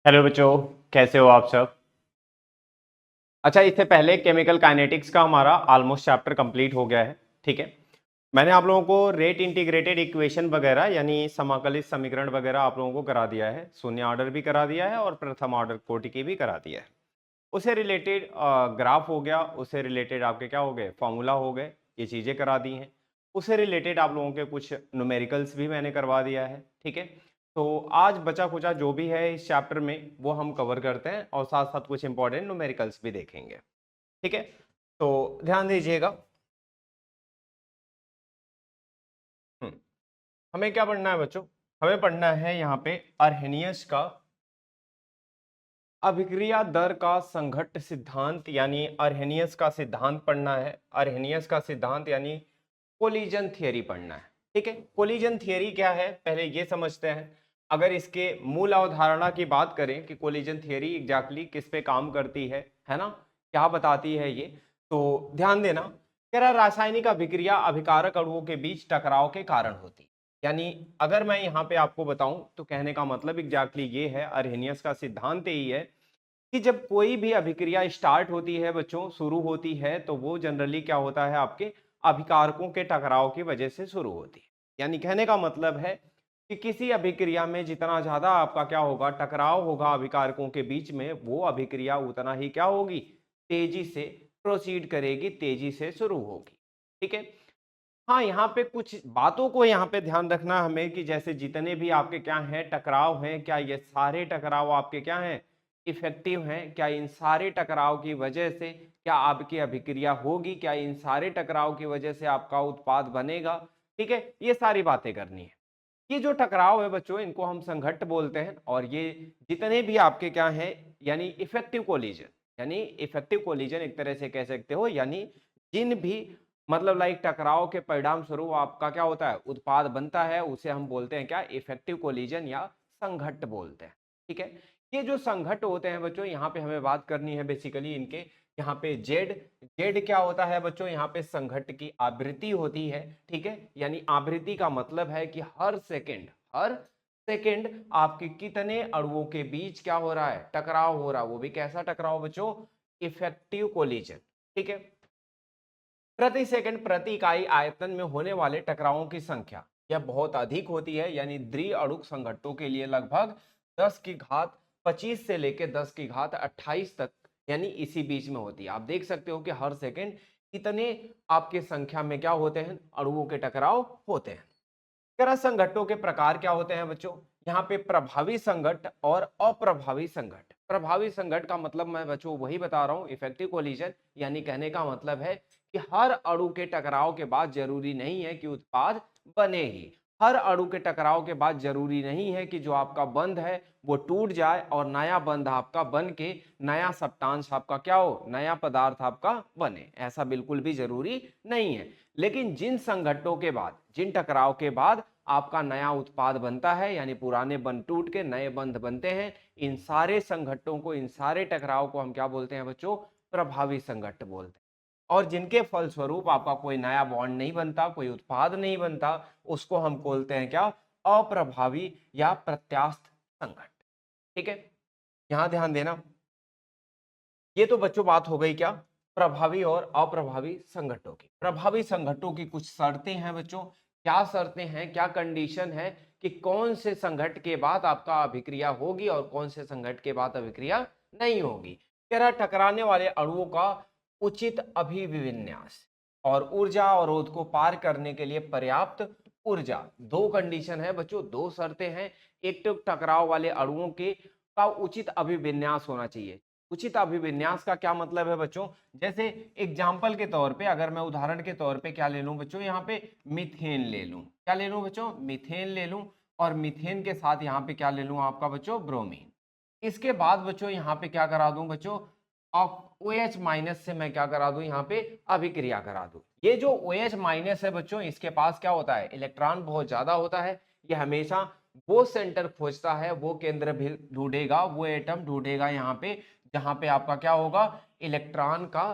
Hello बच्चों, कैसे हो आप सब। अच्छा, इससे पहले केमिकल काइनेटिक्स का हमारा ऑलमोस्ट चैप्टर कंप्लीट हो गया है। ठीक है, मैंने आप लोगों को रेट इंटीग्रेटेड इक्वेशन वगैरह यानी समाकलित समीकरण वगैरह आप लोगों को करा दिया है। शून्य ऑर्डर भी करा दिया है और प्रथम ऑर्डर कोटि की भी करा दिया है। उससे रिलेटेड ग्राफ हो गया, उससे रिलेटेड आपके क्या हो गए, फॉर्मूला हो गए, ये चीज़ें करा दी हैं। उससे रिलेटेड आप लोगों के कुछ न्यूमेरिकल्स भी मैंने करवा दिया है। ठीक है, तो आज बचा खुचा जो भी है इस चैप्टर में वो हम कवर करते हैं और साथ साथ कुछ इंपॉर्टेंट न्यूमेरिकल्स भी देखेंगे। ठीक है, तो ध्यान दीजिएगा। हम्म, हमें क्या पढ़ना है बच्चों, हमें पढ़ना है यहाँ पे अर्हेनियस का अभिक्रिया दर का संघट्ट सिद्धांत, यानी अर्हेनियस का सिद्धांत पढ़ना है। अर्हेनियस का सिद्धांत यानी कोलिजन थियरी पढ़ना है। ठीक है, कोलिजन थियरी क्या है पहले ये समझते हैं। अगर इसके मूल अवधारणा की बात करें कि कोलिजन थियरी एग्जैक्टली किस पे काम करती है ना, क्या बताती है ये, तो ध्यान देना। कह रहा रासायनिक अभिक्रिया अभिकारक अणुओं के बीच टकराव के कारण होती है। यानी अगर मैं यहाँ पे आपको बताऊं तो कहने का मतलब एग्जैक्टली ये है, अर्हेनियस का सिद्धांत यही है कि जब कोई भी अभिक्रिया स्टार्ट होती है बच्चों, शुरू होती है, तो वो जनरली क्या होता है, आपके अभिकारकों के टकराव की वजह से शुरू होती है। यानी कहने का मतलब है कि किसी अभिक्रिया में जितना ज्यादा आपका क्या होगा, टकराव होगा अभिकारकों के बीच में, वो अभिक्रिया उतना ही क्या होगी, तेजी से प्रोसीड करेगी, तेजी से शुरू होगी। ठीक है, हाँ यहाँ पे कुछ बातों को यहाँ पे ध्यान रखना हमें कि जैसे जितने भी आपके क्या हैं टकराव हैं, क्या ये सारे टकराव आपके क्या हैं, इफेक्टिव हैं, क्या इन सारे टकराव की वजह से क्या आपकी अभिक्रिया होगी, क्या इन सारे टकराव की वजह से आपका उत्पाद बनेगा। ठीक है, ये सारी बातें करनी है। ये जो टकराव है बच्चों, इनको हम संघट्ट बोलते हैं। और ये जितने भी आपके क्या हैं, यानी इफेक्टिव कोलिजन, यानी इफेक्टिव कोलिजन एक तरह से कह सकते हो, यानी जिन भी मतलब लाइक टकराव के परिणाम स्वरूप आपका क्या होता है, उत्पाद बनता है, उसे हम बोलते हैं क्या, इफेक्टिव कोलिजन या संघट्ट बोलते हैं। ठीक है, ये जो संघट्ट होते हैं बच्चों, यहाँ पे हमें बात करनी है बेसिकली इनके। यहाँ पे जेड, जेड क्या होता है बच्चों, यहाँ पे संघट्ट की आवृत्ति होती है। ठीक है, यानी आवृत्ति का मतलब है कि हर सेकंड आपके कितने अणुओं के बीच क्या हो रहा है, टकराव हो रहा है। वो भी कैसा टकराव बच्चों, इफेक्टिव कोलिजन। ठीक है, प्रति सेकंड प्रति इकाई आयतन में होने वाले टकरावों की संख्या यह बहुत अधिक होती है। यानी द्विअणुक संघट्टों के लिए लगभग 10 की घात 25 से लेकर 10 की घात 28 तक, यानी इसी बीच में होती है। आप देख सकते हो कि हर सेकंड कितने आपके संख्या में क्या होते हैं, अणुओं के टकराव होते हैं। करा संघट्टों के प्रकार क्या होते हैं बच्चों, यहाँ पे प्रभावी संघट्ट और अप्रभावी संघट्ट। प्रभावी संघट्ट का मतलब मैं बच्चों वही बता रहा हूँ, इफेक्टिव कोलिजन, यानी कहने का मतलब है कि हर अणु के टकराव के बाद जरूरी नहीं है कि उत्पाद बने ही। हर अणु के टकराव के बाद जरूरी नहीं है कि जो आपका बंध है वो टूट जाए और नया बंध आपका बन के नया सब्सटेंस आपका क्या हो, नया पदार्थ आपका बने, ऐसा बिल्कुल भी जरूरी नहीं है। लेकिन जिन संघट्टों के बाद, जिन टकराव के बाद आपका नया उत्पाद बनता है, यानी पुराने बंध टूट के नए बंध बनते हैं, इन सारे संघट्टों को, इन सारे टकराव को हम क्या बोलते हैं बच्चों, प्रभावी संघट्ट बोलते हैं। और जिनके फलस्वरूप आपका कोई नया बॉन्ड नहीं बनता, कोई उत्पाद नहीं बनता, उसको हम बोलते हैं क्या, अप्रभावी या प्रत्यास्थ संघट्ट। ठीक है, यहां ध्यान देना। ये तो बच्चों बात हो गई क्या, प्रभावी और अप्रभावी संघट्टों की। प्रभावी संघट्टों की कुछ शर्तें हैं बच्चों। क्या शर्तें हैं, क्या कंडीशन है कि कौन से संघट्ट के बाद आपका अभिक्रिया होगी और कौन से संघट्ट के बाद अभिक्रिया नहीं होगी। कह रहा टकराने वाले अणुओं का उचित अभिविन्यास और ऊर्जा अवरोध को पार करने के लिए पर्याप्त ऊर्जा। दो कंडीशन है बच्चों, दो शर्तें हैं। एक तो टकराव वाले अणुओं के का उचित अभिविन्यास होना चाहिए। उचित अभिविन्यास का क्या मतलब है बच्चों, जैसे एग्जाम्पल के तौर पे, अगर मैं उदाहरण के तौर पे क्या ले लूं बच्चों, यहाँ पे मीथेन ले लूं, क्या ले लूं बच्चों, मीथेन ले लूं, और मीथेन के साथ यहाँ पे क्या ले लूं आपका बच्चों, ब्रोमीन। इसके बाद बच्चों यहाँ पे क्या करा दूं बच्चों, OH माइनस से मैं क्या करा दूं, यहाँ पे अभिक्रिया करा दूं। ये जो OH माइनस है बच्चों, इसके पास क्या होता है, इलेक्ट्रॉन बहुत ज्यादा होता है। ये हमेशा वो सेंटर खोजता है, वो केंद्र भी ढूंढेगा, वो एटम ढूंढेगा यहाँ पे जहां पे आपका क्या होगा, इलेक्ट्रॉन का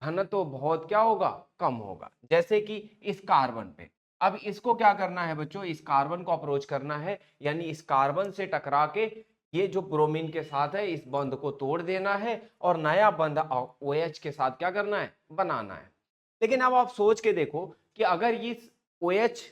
घनत्व तो बहुत क्या होगा, कम होगा। जैसे कि इस कार्बन पे, अब इसको क्या करना है बच्चों, इस कार्बन को अप्रोच करना है, यानी इस कार्बन से टकरा के ये जो ब्रोमीन के साथ है इस बंध को तोड़ देना है और नया बंध OH के साथ क्या करना है, बनाना है। लेकिन अब आप सोच के देखो कि अगर इस OH,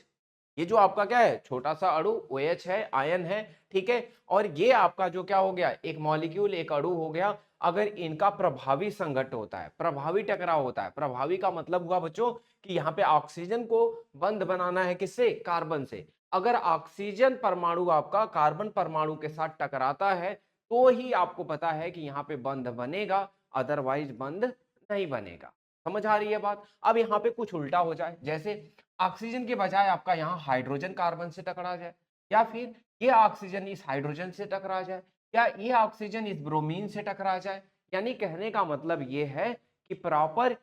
ये जो आपका क्या है, छोटा सा अणु OH है, आयन है, ठीक है, और ये आपका जो क्या हो गया, एक मॉलिक्यूल, एक अणु हो गया, अगर इनका प्रभावी संघट्ट होता है, प्रभावी टकराव होता है, प्रभावी का मतलब हुआ बच्चों कि यहाँ पे ऑक्सीजन को बंध बनाना है किससे, कार्बन से। अगर ऑक्सीजन परमाणु आपका कार्बन परमाणु के साथ टकराता है तो ही आपको पता है कि यहाँ पे बंध बनेगा, अदरवाइज बंध नहीं बनेगा। समझ आ रही है बात। अब यहाँ पे कुछ उल्टा हो जाए, जैसे ऑक्सीजन के बजाय आपका यहाँ हाइड्रोजन कार्बन से टकरा जाए, या फिर ये ऑक्सीजन इस हाइड्रोजन से टकरा जाए, या ये ऑक्सीजन इस ब्रोमीन से टकरा जाए। यानी कहने का मतलब ये है कि प्रॉपर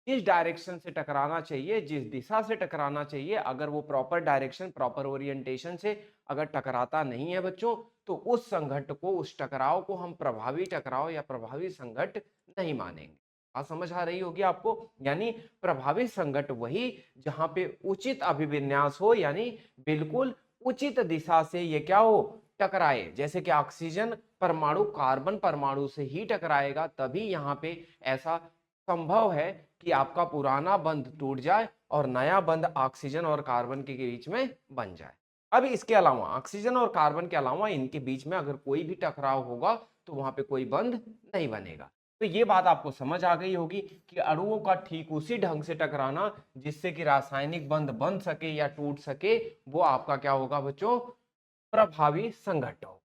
जिस डायरेक्शन से टकराना चाहिए, जिस दिशा से टकराना चाहिए, अगर वो प्रॉपर डायरेक्शन, प्रॉपर ओरिएंटेशन से अगर टकराता नहीं है बच्चों, तो उस संघट्ट को, उस टकराव को हम प्रभावी टकराव या प्रभावी संघट्ट नहीं मानेंगे। बात समझ आ रही होगी आपको। यानी प्रभावी संघट्ट वही जहां पे उचित अभिविन्यास हो, यानी बिल्कुल उचित दिशा से ये क्या हो, टकराए। जैसे कि ऑक्सीजन परमाणु कार्बन परमाणु से ही टकराएगा, तभी यहाँ पे ऐसा संभव है कि आपका पुराना बंध टूट जाए और नया बंध ऑक्सीजन और कार्बन के बीच में बन जाए। अब इसके अलावा ऑक्सीजन और कार्बन के अलावा इनके बीच में अगर कोई भी टकराव होगा तो वहां पे कोई बंध नहीं बनेगा। तो ये बात आपको समझ आ गई होगी कि अणुओं का ठीक उसी ढंग से टकराना जिससे कि रासायनिक बंध बन सके या टूट सके, वो आपका क्या होगा बच्चों, प्रभावी संघट्ट हो।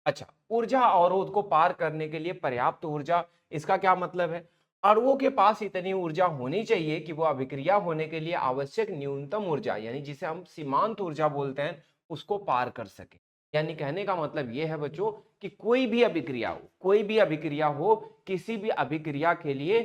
अच्छा, ऊर्जा अवरोध को पार करने के लिए पर्याप्त ऊर्जा, इसका क्या मतलब है, अणुओं के पास इतनी ऊर्जा होनी चाहिए कि वो अभिक्रिया होने के लिए आवश्यक न्यूनतम ऊर्जा, यानी जिसे हम सीमांत ऊर्जा बोलते हैं, उसको पार कर सके। यानी कहने का मतलब ये है बच्चों कि कोई भी अभिक्रिया हो, कोई भी अभिक्रिया हो, किसी भी अभिक्रिया के लिए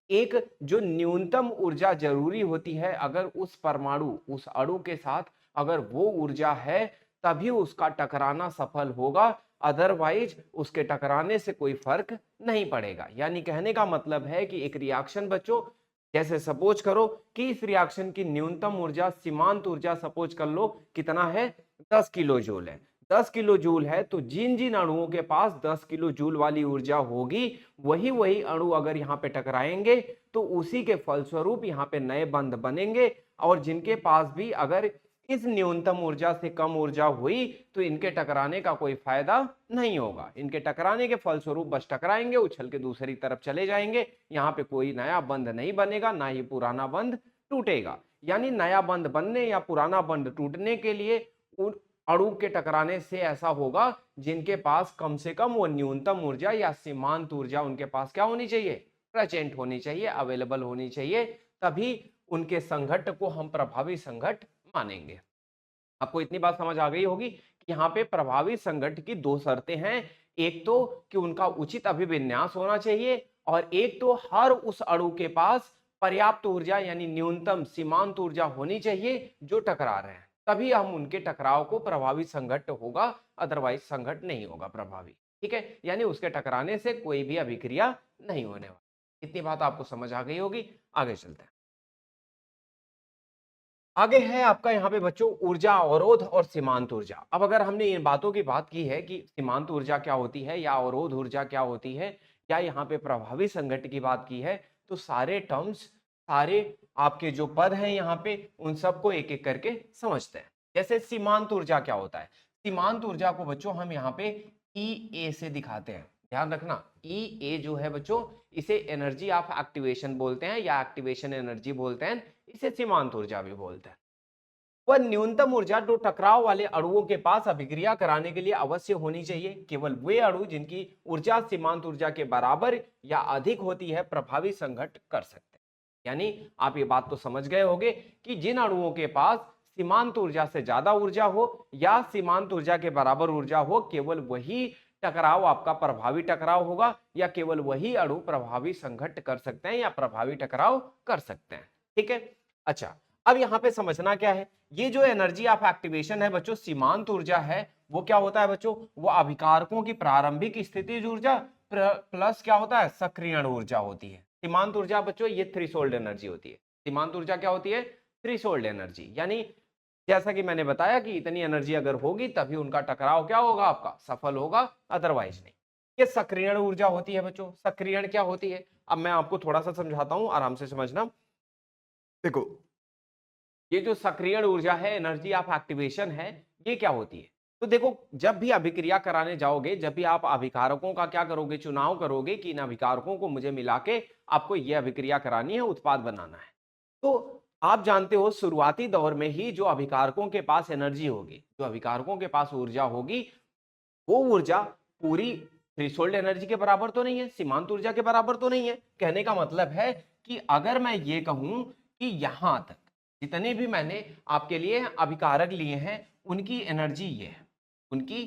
एक जो न्यूनतम ऊर्जा जरूरी होती है, अगर उस परमाणु, उस अणु के साथ अगर वो ऊर्जा है, तभी उसका टकराना सफल होगा, अदरवाइज उसके टकराने से कोई फर्क नहीं पड़ेगा। यानी कहने का मतलब है कि एक रिएक्शन बच्चों, जैसे सपोज करो कि इस रिएक्शन की न्यूनतम ऊर्जा, सीमांत ऊर्जा सपोज कर लो कितना है, 10 किलो जूल है। 10 किलो जूल है तो जिन जिन अणुओं के पास 10 किलो जूल वाली ऊर्जा होगी, वही वही अणु अगर यहाँ पे टकराएंगे तो उसी के फलस्वरूप यहाँ पे नए बंध बनेंगे, और जिनके पास भी अगर इस न्यूनतम ऊर्जा से कम ऊर्जा हुई तो इनके टकराने का कोई फायदा नहीं होगा। इनके टकराने के फलस्वरूप बस टकराएंगे, उछल के दूसरी तरफ चले जाएंगे, यहाँ पे कोई नया बंध नहीं बनेगा, ना ही पुराना बंध टूटेगा। यानी नया बंध बनने या पुराना बंध टूटने के लिए उन अणु के टकराने से ऐसा होगा जिनके पास कम से कम वो न्यूनतम ऊर्जा या सीमांत ऊर्जा उनके पास क्या होनी चाहिए, प्रेजेंट होनी चाहिए, अवेलेबल होनी चाहिए, तभी उनके संघट्ट को हम प्रभावी संघट्ट मानेंगे। आपको इतनी बात समझ आ गई होगी कि यहाँ पे प्रभावी संघट्ट की दो शर्तें हैं, एक तो कि उनका उचित अभिविन्यास होना चाहिए, और एक तो हर उस अणु के पास पर्याप्त ऊर्जा यानी न्यूनतम सीमांत ऊर्जा होनी चाहिए जो टकरा रहे हैं, तभी हम उनके टकराव को प्रभावी संघट्ट होगा, अदरवाइज संघट्ट नहीं होगा प्रभावी। ठीक है, यानी उसके टकराने से कोई भी अभिक्रिया नहीं होने वाली। इतनी बात आपको समझ आ गई होगी। आगे चलते हैं। आगे है आपका यहाँ पे बच्चों ऊर्जा अवरोध और सीमांत ऊर्जा। अब अगर हमने इन बातों की बात की है कि सीमांत ऊर्जा क्या होती है या अवरोध ऊर्जा क्या होती है, या यहाँ पे प्रभावी संघट्ट की बात की है, तो सारे टर्म्स, सारे आपके जो पद हैं यहाँ पे, उन सबको एक एक करके समझते हैं। जैसे सीमांत ऊर्जा क्या होता है, सीमांत ऊर्जा को बच्चों हम यहाँ पे E A से दिखाते हैं। ध्यान रखना, E A जो है बच्चों, इसे एनर्जी ऑफ एक्टिवेशन बोलते हैं या एक्टिवेशन एनर्जी बोलते हैं, इसे सीमांत ऊर्जा भी बोलते हैं। वह न्यूनतम ऊर्जा जो टकराव वाले अणुओं के पास अभिक्रिया कराने के लिए अवश्य होनी चाहिए। केवल वे अणु जिनकी ऊर्जा सीमांत ऊर्जा के बराबर या अधिक होती है प्रभावी संघट्ट कर सकते हैं। यानी आप ये बात तो समझ गए होंगे कि जिन अणुओं के पास सीमांत ऊर्जा से ज्यादा ऊर्जा हो या सीमांत ऊर्जा के बराबर ऊर्जा हो, केवल वही टकराव आपका प्रभावी टकराव होगा, या केवल वही अणु प्रभावी संघट्ट कर सकते हैं या प्रभावी टकराव कर सकते हैं। ठीक है, अच्छा, अब यहाँ पे समझना क्या है, ये जो एनर्जी ऑफ एक्टिवेशन है बच्चों, सीमांत ऊर्जा है, वो क्या होता है बच्चों, वो अभिकारकों की प्रारंभिक स्थितिज ऊर्जा प्लस क्या होता है, सक्रियण ऊर्जा होती है। सीमांत ऊर्जा बच्चों ये थ्रेशोल्ड एनर्जी होती है। सीमांत ऊर्जा क्या होती है, थ्रेशोल्ड एनर्जी, यानी जैसा कि मैंने बताया कि इतनी एनर्जी अगर होगी तभी उनका टकराव क्या होगा, आपका सफल होगा, अदरवाइज नहीं। ये सक्रियण ऊर्जा होती है बच्चों। सक्रियण क्या होती है, अब मैं आपको थोड़ा सा समझाता हूं, आराम से समझना। देखो, ये जो सक्रियण ऊर्जा है, एनर्जी ऑफ एक्टिवेशन है, ये क्या होती है? तो देखो, जब भी अभिक्रिया कराने जाओगे, जब भी आप अभिकारकों का क्या करोगे, चुनाव करोगे कि इन अभिकारकों को मुझे मिला के आपको ये अभिक्रिया करानी है, उत्पाद बनाना है, तो आप जानते हो शुरुआती दौर में ही जो अभिकारकों के पास एनर्जी होगी, जो अभिकारकों के पास ऊर्जा होगी, वो ऊर्जा पूरी थ्रेशोल्ड एनर्जी के बराबर तो नहीं है, सीमांत ऊर्जा के बराबर तो नहीं है। कहने का मतलब है कि अगर मैं ये कहूं कि यहां तक जितने भी मैंने आपके लिए अभिकारक लिए हैं, उनकी एनर्जी ये है, उनकी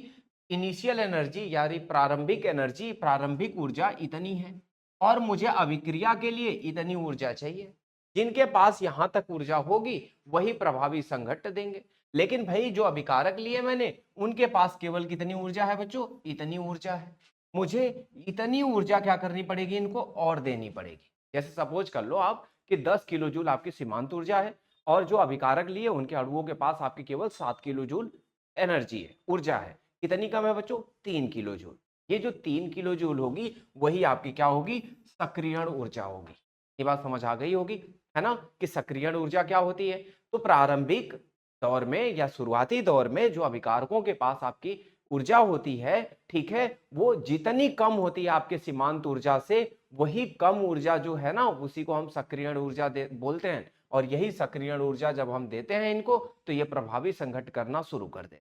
इनिशियल एनर्जी यानी प्रारंभिक एनर्जी, प्रारंभिक ऊर्जा इतनी है, और मुझे अभिक्रिया के लिए इतनी ऊर्जा चाहिए। जिनके पास यहां तक ऊर्जा होगी वही प्रभावी संघट्ट देंगे। लेकिन भाई जो अभिकारक लिए मैंने, उनके पास केवल कितनी ऊर्जा है बच्चों, इतनी ऊर्जा है। मुझे इतनी ऊर्जा क्या करनी पड़ेगी, इनको और देनी पड़ेगी। जैसे सपोज कर लो आप कि 10 किलो जूल आपकी सीमांत ऊर्जा है, और जो अभिकारक लिए उनके अणुओं के पास आपकी केवल 7 किलो जूल एनर्जी है, ऊर्जा है। कितनी कम है बच्चों, 3 किलो जूल। ये जो 3 किलो जूल होगी वही आपकी क्या होगी, सक्रियण ऊर्जा होगी। ये बात समझ आ गई होगी, है ना, कि सक्रियण ऊर्जा क्या होती है। तो प्रारंभिक दौर में या शुरुआती दौर में जो अभिकारकों के पास आपकी ऊर्जा होती है, ठीक है, वो जितनी कम होती है आपके सीमांत ऊर्जा से, वही कम ऊर्जा जो है ना, उसी को हम सक्रियण ऊर्जा बोलते हैं। और यही सक्रियण ऊर्जा जब हम देते हैं इनको, तो ये प्रभावी संघट करना शुरू कर दे।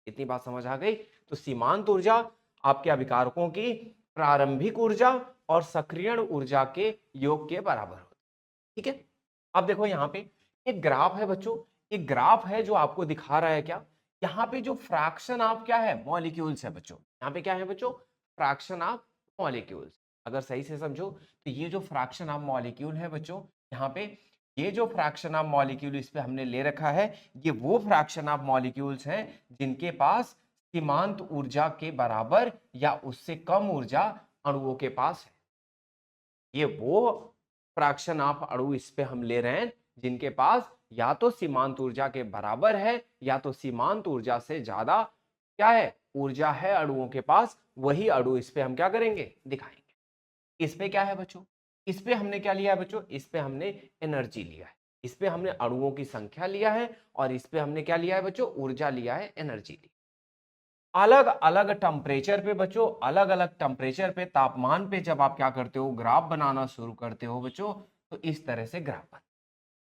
इतनी बात समझ आ गई। तो सीमांत ऊर्जा आपके अभिकारकों की प्रारंभिक ऊर्जा और सक्रियण ऊर्जा के योग के बराबर होती है। ठीक है, अब देखो यहाँ पे एक ग्राफ है बच्चों, एक ग्राफ है जो आपको दिखा रहा है क्या, यहाँ पे जो फ्रैक्शन ऑफ क्या है, मॉलिक्यूल्स है बच्चों। यहाँ पे क्या है बच्चों, फ्रैक्शन ऑफ मॉलिक्यूल्स। अगर सही से समझो तो ये जो फ्रैक्शन ऑफ मॉलिक्यूल है बच्चों, यहाँ पे ये जो फ्रैक्शन ऑफ मॉलिक्यूल इस पे हमने ले रखा है, ये वो फ्रैक्शन ऑफ मॉलिक्यूल्स हैं जिनके पास सीमांत ऊर्जा के बराबर या उससे कम ऊर्जा अणुओं के पास है। ये वो फ्रैक्शन ऑफ अणु इस पे हम ले रहे हैं जिनके पास या तो सीमांत ऊर्जा के बराबर है या तो सीमांत ऊर्जा से ज्यादा क्या है, ऊर्जा है अणुओं के पास। वही अणु इस पे हम क्या करेंगे, दिखाएंगे। इस पे क्या है बच्चों, इस पे हमने क्या लिया है बच्चों, इस पे हमने एनर्जी लिया है, इस पे हमने अणुओं की संख्या लिया है, और इस पे हमने क्या लिया है बच्चों, ऊर्जा लिया है, एनर्जी ली। अलग अलग टेम्परेचर पे बच्चों, अलग अलग टेम्परेचर पे, तापमान पे जब आप क्या करते हो, ग्राफ बनाना शुरू करते हो बच्चों, तो इस तरह से ग्राफ बन।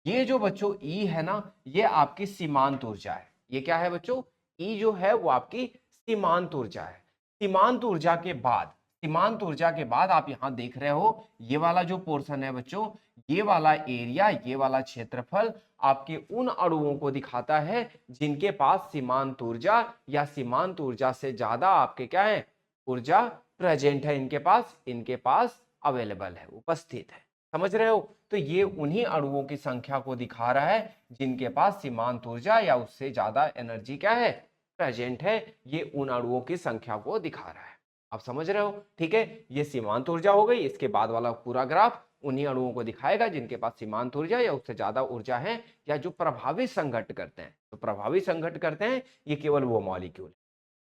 ये जो बच्चों ई है ना, ये आपकी सीमांत ऊर्जा है। ये क्या है बच्चों, ई जो है वो आपकी सीमांत ऊर्जा है। सीमांत ऊर्जा के बाद, सीमांत ऊर्जा के बाद आप यहां देख रहे हो, ये वाला जो पोर्शन है बच्चों, ये वाला एरिया, ये वाला क्षेत्रफल आपके उन अणुओं को दिखाता है जिनके पास सीमांत ऊर्जा या सीमांत ऊर्जा से ज्यादा आपके क्या है, ऊर्जा प्रेजेंट है इनके पास अवेलेबल है, उपस्थित है। समझ रहे हो, तो ये उन्हीं अणुओं की संख्या को दिखा रहा है जिनके पास सीमांत ऊर्जा या उससे ज्यादा एनर्जी क्या है, प्रेजेंट है। ये उन अणुओं की संख्या को दिखा रहा है। आप समझ रहे हो, ठीक है, ये सीमांत ऊर्जा हो गई। इसके बाद वाला पूरा ग्राफ उन्हीं अणुओं को दिखाएगा जिनके पास सीमांत ऊर्जा या उससे ज्यादा ऊर्जा है, या जो प्रभावी संघट्ट करते हैं। तो प्रभावी संघट्ट करते हैं ये केवल वो मॉलिक्यूल।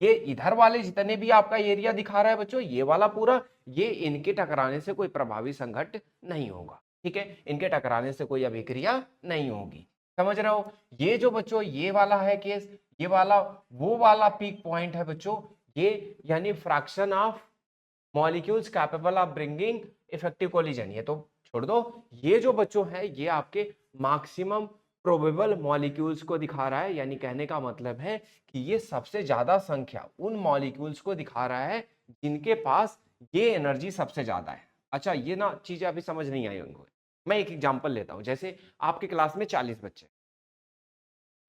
ये इधर वाले जितने भी आपका एरिया दिखा रहा है बच्चों, ये वाला पूरा, ये इनके टकराने से कोई प्रभावी संघट्ट नहीं होगा। ठीक है, इनके टकराने से कोई अभिक्रिया नहीं होगी। समझ रहे हो, ये जो बच्चों ये वाला है केस, ये वाला वो वाला पीक पॉइंट है बच्चों, ये यानी fraction of molecules capable of bringing effective collision. ये तो छोड़ दो, ये जो बच्चों है ये आपके मैक्सिमम प्रोबेबल मॉलिक्यूल्स को दिखा रहा है। यानी कहने का मतलब है कि ये सबसे ज्यादा संख्या उन मॉलिक्यूल्स को दिखा रहा है जिनके पास ये एनर्जी सबसे ज्यादा है। अच्छा, ये ना चीजें अभी समझ नहीं आई उनको। मैं एक एग्जांपल लेता हूं, जैसे आपकी क्लास में 40 बच्चे,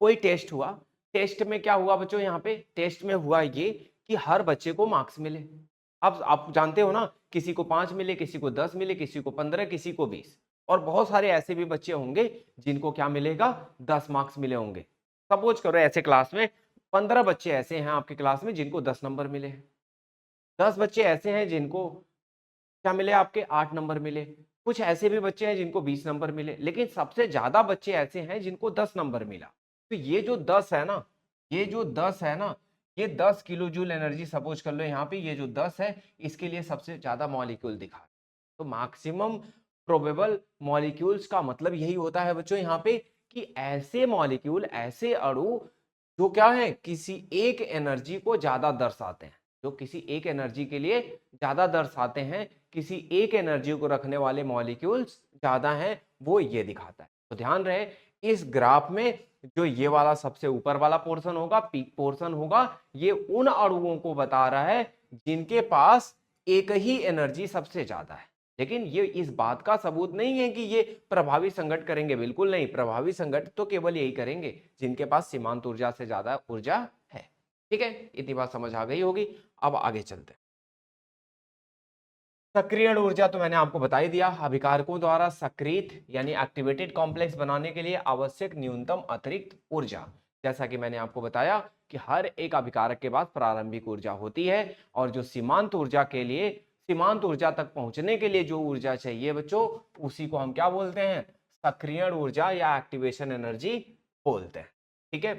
कोई टेस्ट हुआ, टेस्ट में क्या हुआ बच्चों, यहाँ पे टेस्ट में हुआ ये कि हर बच्चे को मार्क्स मिले। अब आप जानते हो ना, किसी को 5 मिले, किसी को 10 मिले, किसी को 15, किसी को 20, और बहुत सारे ऐसे भी बच्चे होंगे जिनको क्या मिलेगा, 10 मार्क्स मिले होंगे। सपोज करो ऐसे क्लास में 15 बच्चे ऐसे हैं आपकी क्लास में जिनको 10 नंबर मिले हैं, 10 बच्चे ऐसे हैं जिनको क्या मिले, आपके 8 नंबर मिले, कुछ ऐसे भी बच्चे हैं जिनको 20 नंबर मिले, लेकिन सबसे ज्यादा बच्चे ऐसे हैं जिनको 10 नंबर मिला। तो ये जो 10 है ना, ये जो 10 है ना, ये 10 किलो जूल एनर्जी सपोज कर लो यहाँ पे, ये जो 10 है इसके लिए सबसे ज्यादा मॉलिक्यूल दिखा है। तो मैक्सिमम प्रोबेबल मॉलिक्यूल्स का मतलब यही होता है बच्चों यहाँ पे कि ऐसे मॉलिक्यूल, ऐसे अणु जो क्या है, किसी एक एनर्जी को ज्यादा दर्शाते हैं, जो किसी एक एनर्जी के लिए ज्यादा दर्शाते हैं, किसी एक एनर्जी को रखने वाले मॉलिक्यूल्स ज्यादा हैं, वो ये दिखाता है। तो ध्यान रहे इस ग्राफ में जो ये वाला सबसे ऊपर वाला पोर्शन होगा, पीक पोर्शन होगा, ये उन अणुओं को बता रहा है जिनके पास एक ही एनर्जी सबसे ज्यादा है। लेकिन ये इस बात का सबूत नहीं है कि ये प्रभावी संघट करेंगे, बिल्कुल नहीं। प्रभावी संघट तो केवल यही करेंगे जिनके पास सीमांत ऊर्जा से ज्यादा ऊर्जा है। ठीक है, इतनी बात समझ आ गई होगी। अब आगे चलते हैं। सक्रियण ऊर्जा तो मैंने आपको बता ही दिया, अभिकारकों द्वारा सक्रिय यानी एक्टिवेटेड कॉम्प्लेक्स बनाने के लिए आवश्यक न्यूनतम अतिरिक्त ऊर्जा। जैसा कि मैंने आपको बताया कि हर एक अभिकारक के पास प्रारंभिक ऊर्जा होती है, और जो सीमांत ऊर्जा के लिए, सीमांत ऊर्जा तक पहुंचने के लिए जो ऊर्जा चाहिए बच्चों, उसी को हम क्या बोलते हैं, सक्रियण ऊर्जा या एक्टिवेशन एनर्जी बोलते हैं। ठीक है,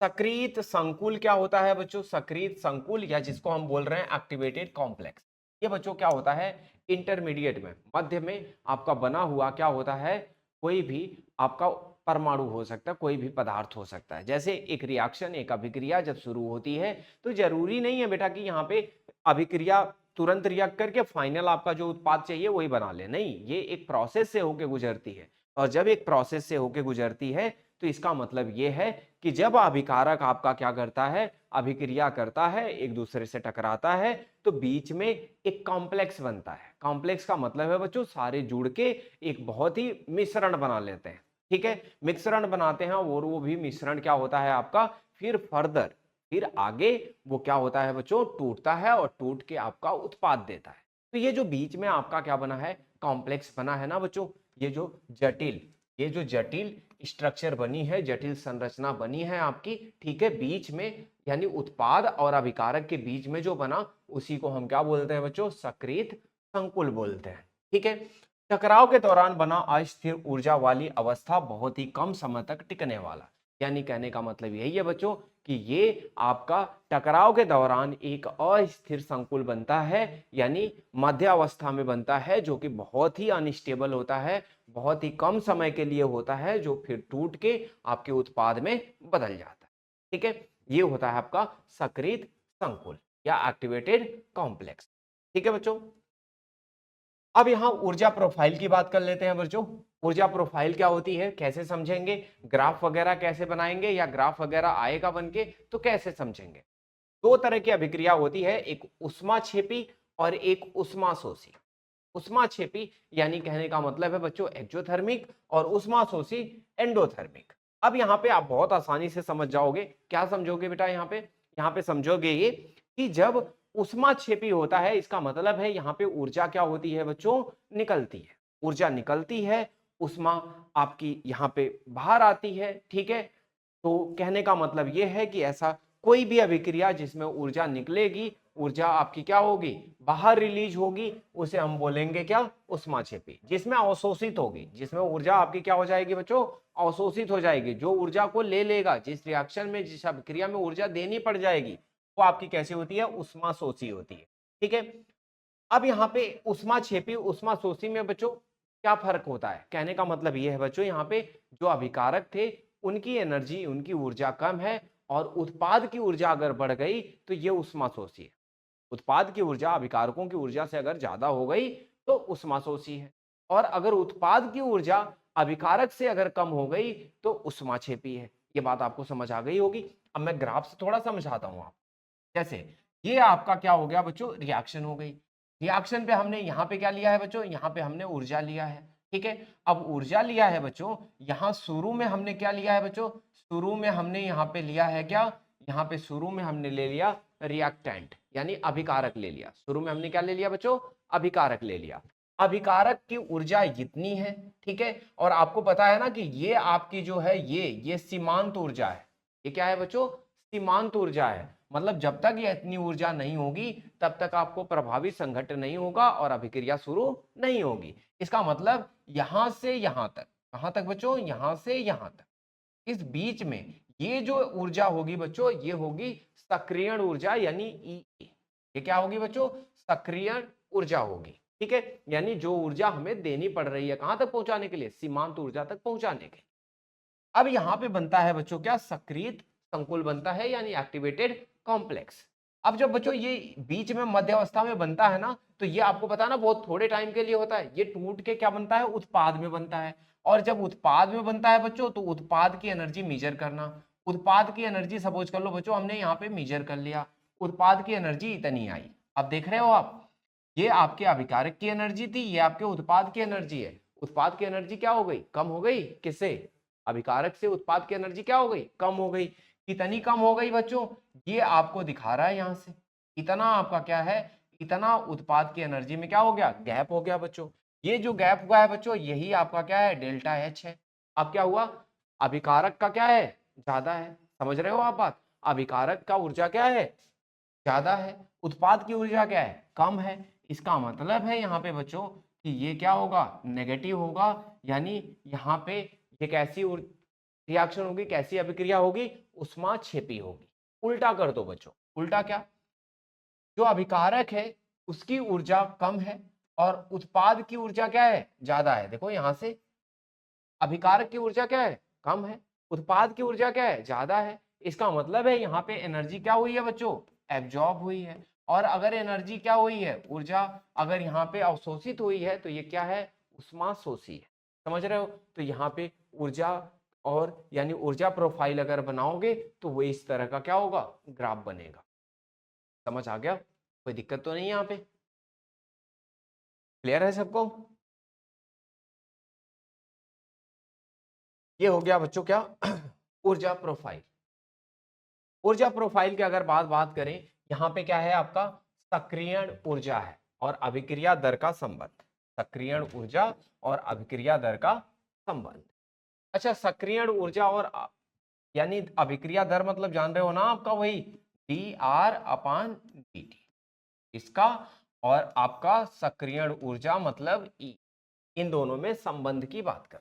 सक्रिय संकुल क्या होता है बच्चों, सक्रिय संकुल या जिसको हम बोल रहे हैं एक्टिवेटेड कॉम्प्लेक्स, ये बच्चों क्या होता है, इंटरमीडिएट में, मध्य में आपका बना हुआ क्या होता है, कोई भी आपका परमाणु हो सकता है, कोई भी पदार्थ हो सकता है। जैसे एक रिएक्शन, एक अभिक्रिया जब शुरू होती है तो जरूरी नहीं है बेटा कि यहाँ पे अभिक्रिया तुरंत रिएक्ट करके फाइनल आपका जो उत्पाद चाहिए वही बना ले, नहीं, ये एक प्रोसेस से होके गुजरती है। और जब एक प्रोसेस से होके गुजरती है तो इसका मतलब ये है कि जब अभिकारक आपका क्या करता है, अभिक्रिया करता है, एक दूसरे से टकराता है, तो बीच में एक कॉम्प्लेक्स बनता है। कॉम्प्लेक्स का मतलब है बच्चों सारे जुड़ के एक बहुत ही मिश्रण बना लेते हैं। ठीक है, मिश्रण बनाते हैं, और वो भी मिश्रण क्या होता है आपका, फिर फर्दर, फिर आगे वो क्या होता है बच्चों, टूटता है, और टूट के आपका उत्पाद देता है। तो ये जो बीच में आपका क्या बना है, कॉम्प्लेक्स बना है ना बच्चों, ये जो जटिल, ये जो जटिल स्ट्रक्चर बनी है, जटिल संरचना बनी है आपकी, ठीक है, बीच में यानी उत्पाद और अभिकारक के बीच में जो बना, उसी को हम क्या बोलते हैं बच्चों, सक्रिय संकुल बोलते हैं। ठीक है, टकराव के दौरान बना अस्थिर ऊर्जा वाली अवस्था बहुत ही कम समय तक टिकने वाला, यानी कहने का मतलब यही है बच्चों कि ये आपका टकराव के दौरान एक अस्थिर संकुल बनता है, यानी मध्य अवस्था में बनता है, जो कि बहुत ही अनस्टेबल होता है, बहुत ही कम समय के लिए होता है, जो फिर टूट के आपके उत्पाद में बदल जाता है। ठीक है, ये होता है आपका सक्रिय संकुल या एक्टिवेटेड कॉम्प्लेक्स। ठीक है बच्चों, अब यहां ऊर्जा प्रोफाइल की बात कर लेते हैं बच्चों। ऊर्जा प्रोफाइल क्या होती है, कैसे समझेंगे, ग्राफ वगैरह कैसे बनाएंगे, या ग्राफ वगैरह आएगा बनके तो कैसे समझेंगे। दो तरह की अभिक्रिया होती है, एक उष्माक्षेपी और एक उष्माशोषी। उष्माक्षेपी यानी कहने का मतलब है बच्चों एक्सोथर्मिक, और उष्माशोषी एंडोथर्मिक। अब यहाँ पे आप बहुत आसानी से समझ जाओगे, क्या समझोगे बेटा, यहाँ पे समझोगे ये कि जब उष्माक्षेपी होता है, इसका मतलब है यहाँ पे ऊर्जा क्या होती है बच्चों, निकलती है, ऊर्जा निकलती है, उष्मा आपकी यहाँ पे बाहर आती है। ठीक है, तो कहने का मतलब यह है कि ऐसा कोई भी अभिक्रिया जिसमें ऊर्जा निकलेगी, ऊर्जा आपकी क्या होगी, बाहर रिलीज होगी, उसे हम बोलेंगे क्या, उष्माक्षेपी। जिसमें अवशोषित होगी, जिसमें ऊर्जा आपकी क्या हो जाएगी बच्चों, अवशोषित हो जाएगी, जो ऊर्जा को ले लेगा, जिस रिएक्शन में, जिस अभिक्रिया में ऊर्जा देनी पड़ जाएगी, वो आपकी कैसी होती है, उष्माशोषी होती है। ठीक है, अब यहाँ पे उष्माक्षेपी उष्माशोषी में बच्चों क्या फर्क होता है, कहने का मतलब ये है बच्चों, यहाँ पे जो अभिकारक थे उनकी एनर्जी, उनकी ऊर्जा कम है, और उत्पाद की ऊर्जा अगर बढ़ गई तो ये उष्माशोषी है। उत्पाद की ऊर्जा अभिकारकों की ऊर्जा से अगर ज्यादा हो गई तो उष्माशोषी है, और अगर उत्पाद की ऊर्जा अभिकारक से अगर कम हो गई तो उष्माक्षेपी है। ये बात आपको समझ आ गई होगी। अब मैं ग्राफ से थोड़ा समझाता हूँ आप। जैसे ये आपका क्या हो गया बच्चों, रिएक्शन हो गई। रिएक्शन पे हमने यहाँ पे क्या लिया है बच्चों, यहाँ पे हमने ऊर्जा लिया है। ठीक है, अब ऊर्जा लिया है बच्चों, यहाँ शुरू में हमने क्या लिया है बच्चों, शुरू में हमने यहाँ पे लिया है क्या, यहाँ पे शुरू में हमने ले लिया रिएक्टेंट यानी अभिकारक ले लिया। शुरू में हमने क्या ले लिया बच्चों, अभिकारक ले लिया। अभिकारक की ऊर्जा इतनी है, ठीक है, और आपको पता है ना कि ये आपकी जो है, ये सीमांत ऊर्जा है। ये क्या है बच्चों, सीमांत ऊर्जा है। मतलब जब तक ये इतनी ऊर्जा नहीं होगी तब तक आपको प्रभावी संघटन नहीं होगा और अभिक्रिया शुरू नहीं होगी। इसका मतलब यहां से यहां तक, कहां तक बच्चों, यहां से यहां तक, इस बीच में ये जो ऊर्जा होगी बच्चों, ये होगी सक्रियण ऊर्जा यानी ई। ये क्या होगी बच्चों? सक्रियण ऊर्जा होगी। ठीक है, यानी जो ऊर्जा हमें देनी पड़ रही है कहां तक पहुंचाने के लिए? सीमांत ऊर्जा तक पहुंचाने के। अब यहां पे बनता है बच्चों क्या? सक्रियत संकुल बनता है यानी एक्टिवेटेड कॉम्प्लेक्स। अब जब बच्चों ये बीच में मध्य अवस्था में बनता है ना, तो ये आपको पता है ना बहुत थोड़े टाइम के लिए होता है। ये टूट के क्या बनता है? उत्पाद में बनता है। और जब उत्पाद में बनता है बच्चों, तो उत्पाद की एनर्जी मेजर करना। उत्पाद की एनर्जी सपोज कर लो बच्चों, हमने यहाँ पे मेजर कर लिया, उत्पाद की एनर्जी इतनी आई। अब देख रहे हो आप, ये आपके अभिकारक की एनर्जी थी, ये आपके उत्पाद की एनर्जी है। उत्पाद की एनर्जी क्या हो गई? कम हो गई। किससे? अभिकारक से उत्पाद की एनर्जी क्या हो गई? कम हो गई। कितनी कम हो गई बच्चों? ये आपको दिखा रहा है यहां से। इतना आपका क्या है? इतना उत्पाद की एनर्जी में क्या हो गया? गैप हो गया बच्चों। ये जो गैप हुआ है बच्चों, यही आपका क्या है? डेल्टा एच है। अब क्या हुआ? अभिकारक का क्या है? ज्यादा है। समझ रहे हो आप बात? अभिकारक का ऊर्जा क्या है? ज्यादा है। उत्पाद की ऊर्जा क्या है? कम है। इसका मतलब है यहाँ पे बच्चों कि ये क्या होगा? नेगेटिव होगा। यानी यहाँ पे ये कैसी रिएक्शन होगी? कैसी अभिक्रिया होगी? ऊष्माक्षेपी होगी। उल्टा कर दो बच्चों। उल्टा क्या? जो अभिकारक है उसकी ऊर्जा कम है और उत्पाद की ऊर्जा क्या है? ज्यादा है। देखो यहां से अभिकारक की ऊर्जा क्या है? कम है। उत्पाद की ऊर्जा क्या है? ज्यादा है। इसका मतलब है यहाँ पे एनर्जी क्या हुई है बच्चों? एब्जॉर्ब हुई है। और अगर एनर्जी क्या हुई है? ऊर्जा अगर यहाँ पे अवशोषित हुई है, तो ये क्या है? ऊष्माशोषी है। समझ रहे हो? तो यहाँ पे ऊर्जा और यानी ऊर्जा प्रोफाइल अगर बनाओगे तो वो इस तरह का क्या होगा? ग्राफ बनेगा। समझ आ गया? कोई दिक्कत तो नहीं है यहाँ पे? क्लियर है सबको? ये हो गया बच्चों क्या? ऊर्जा प्रोफाइल। ऊर्जा प्रोफाइल की अगर बात करें, यहाँ पे क्या है आपका? सक्रियण ऊर्जा है और अभिक्रिया दर का संबंध। सक्रियण ऊर्जा और अभिक्रिया दर का संबंध। अच्छा, सक्रियण ऊर्जा और यानी अभिक्रिया दर मतलब जान रहे हो ना आपका? वही dr/dt इसका, और आपका सक्रियण ऊर्जा मतलब E। इन दोनों में संबंध की बात कर।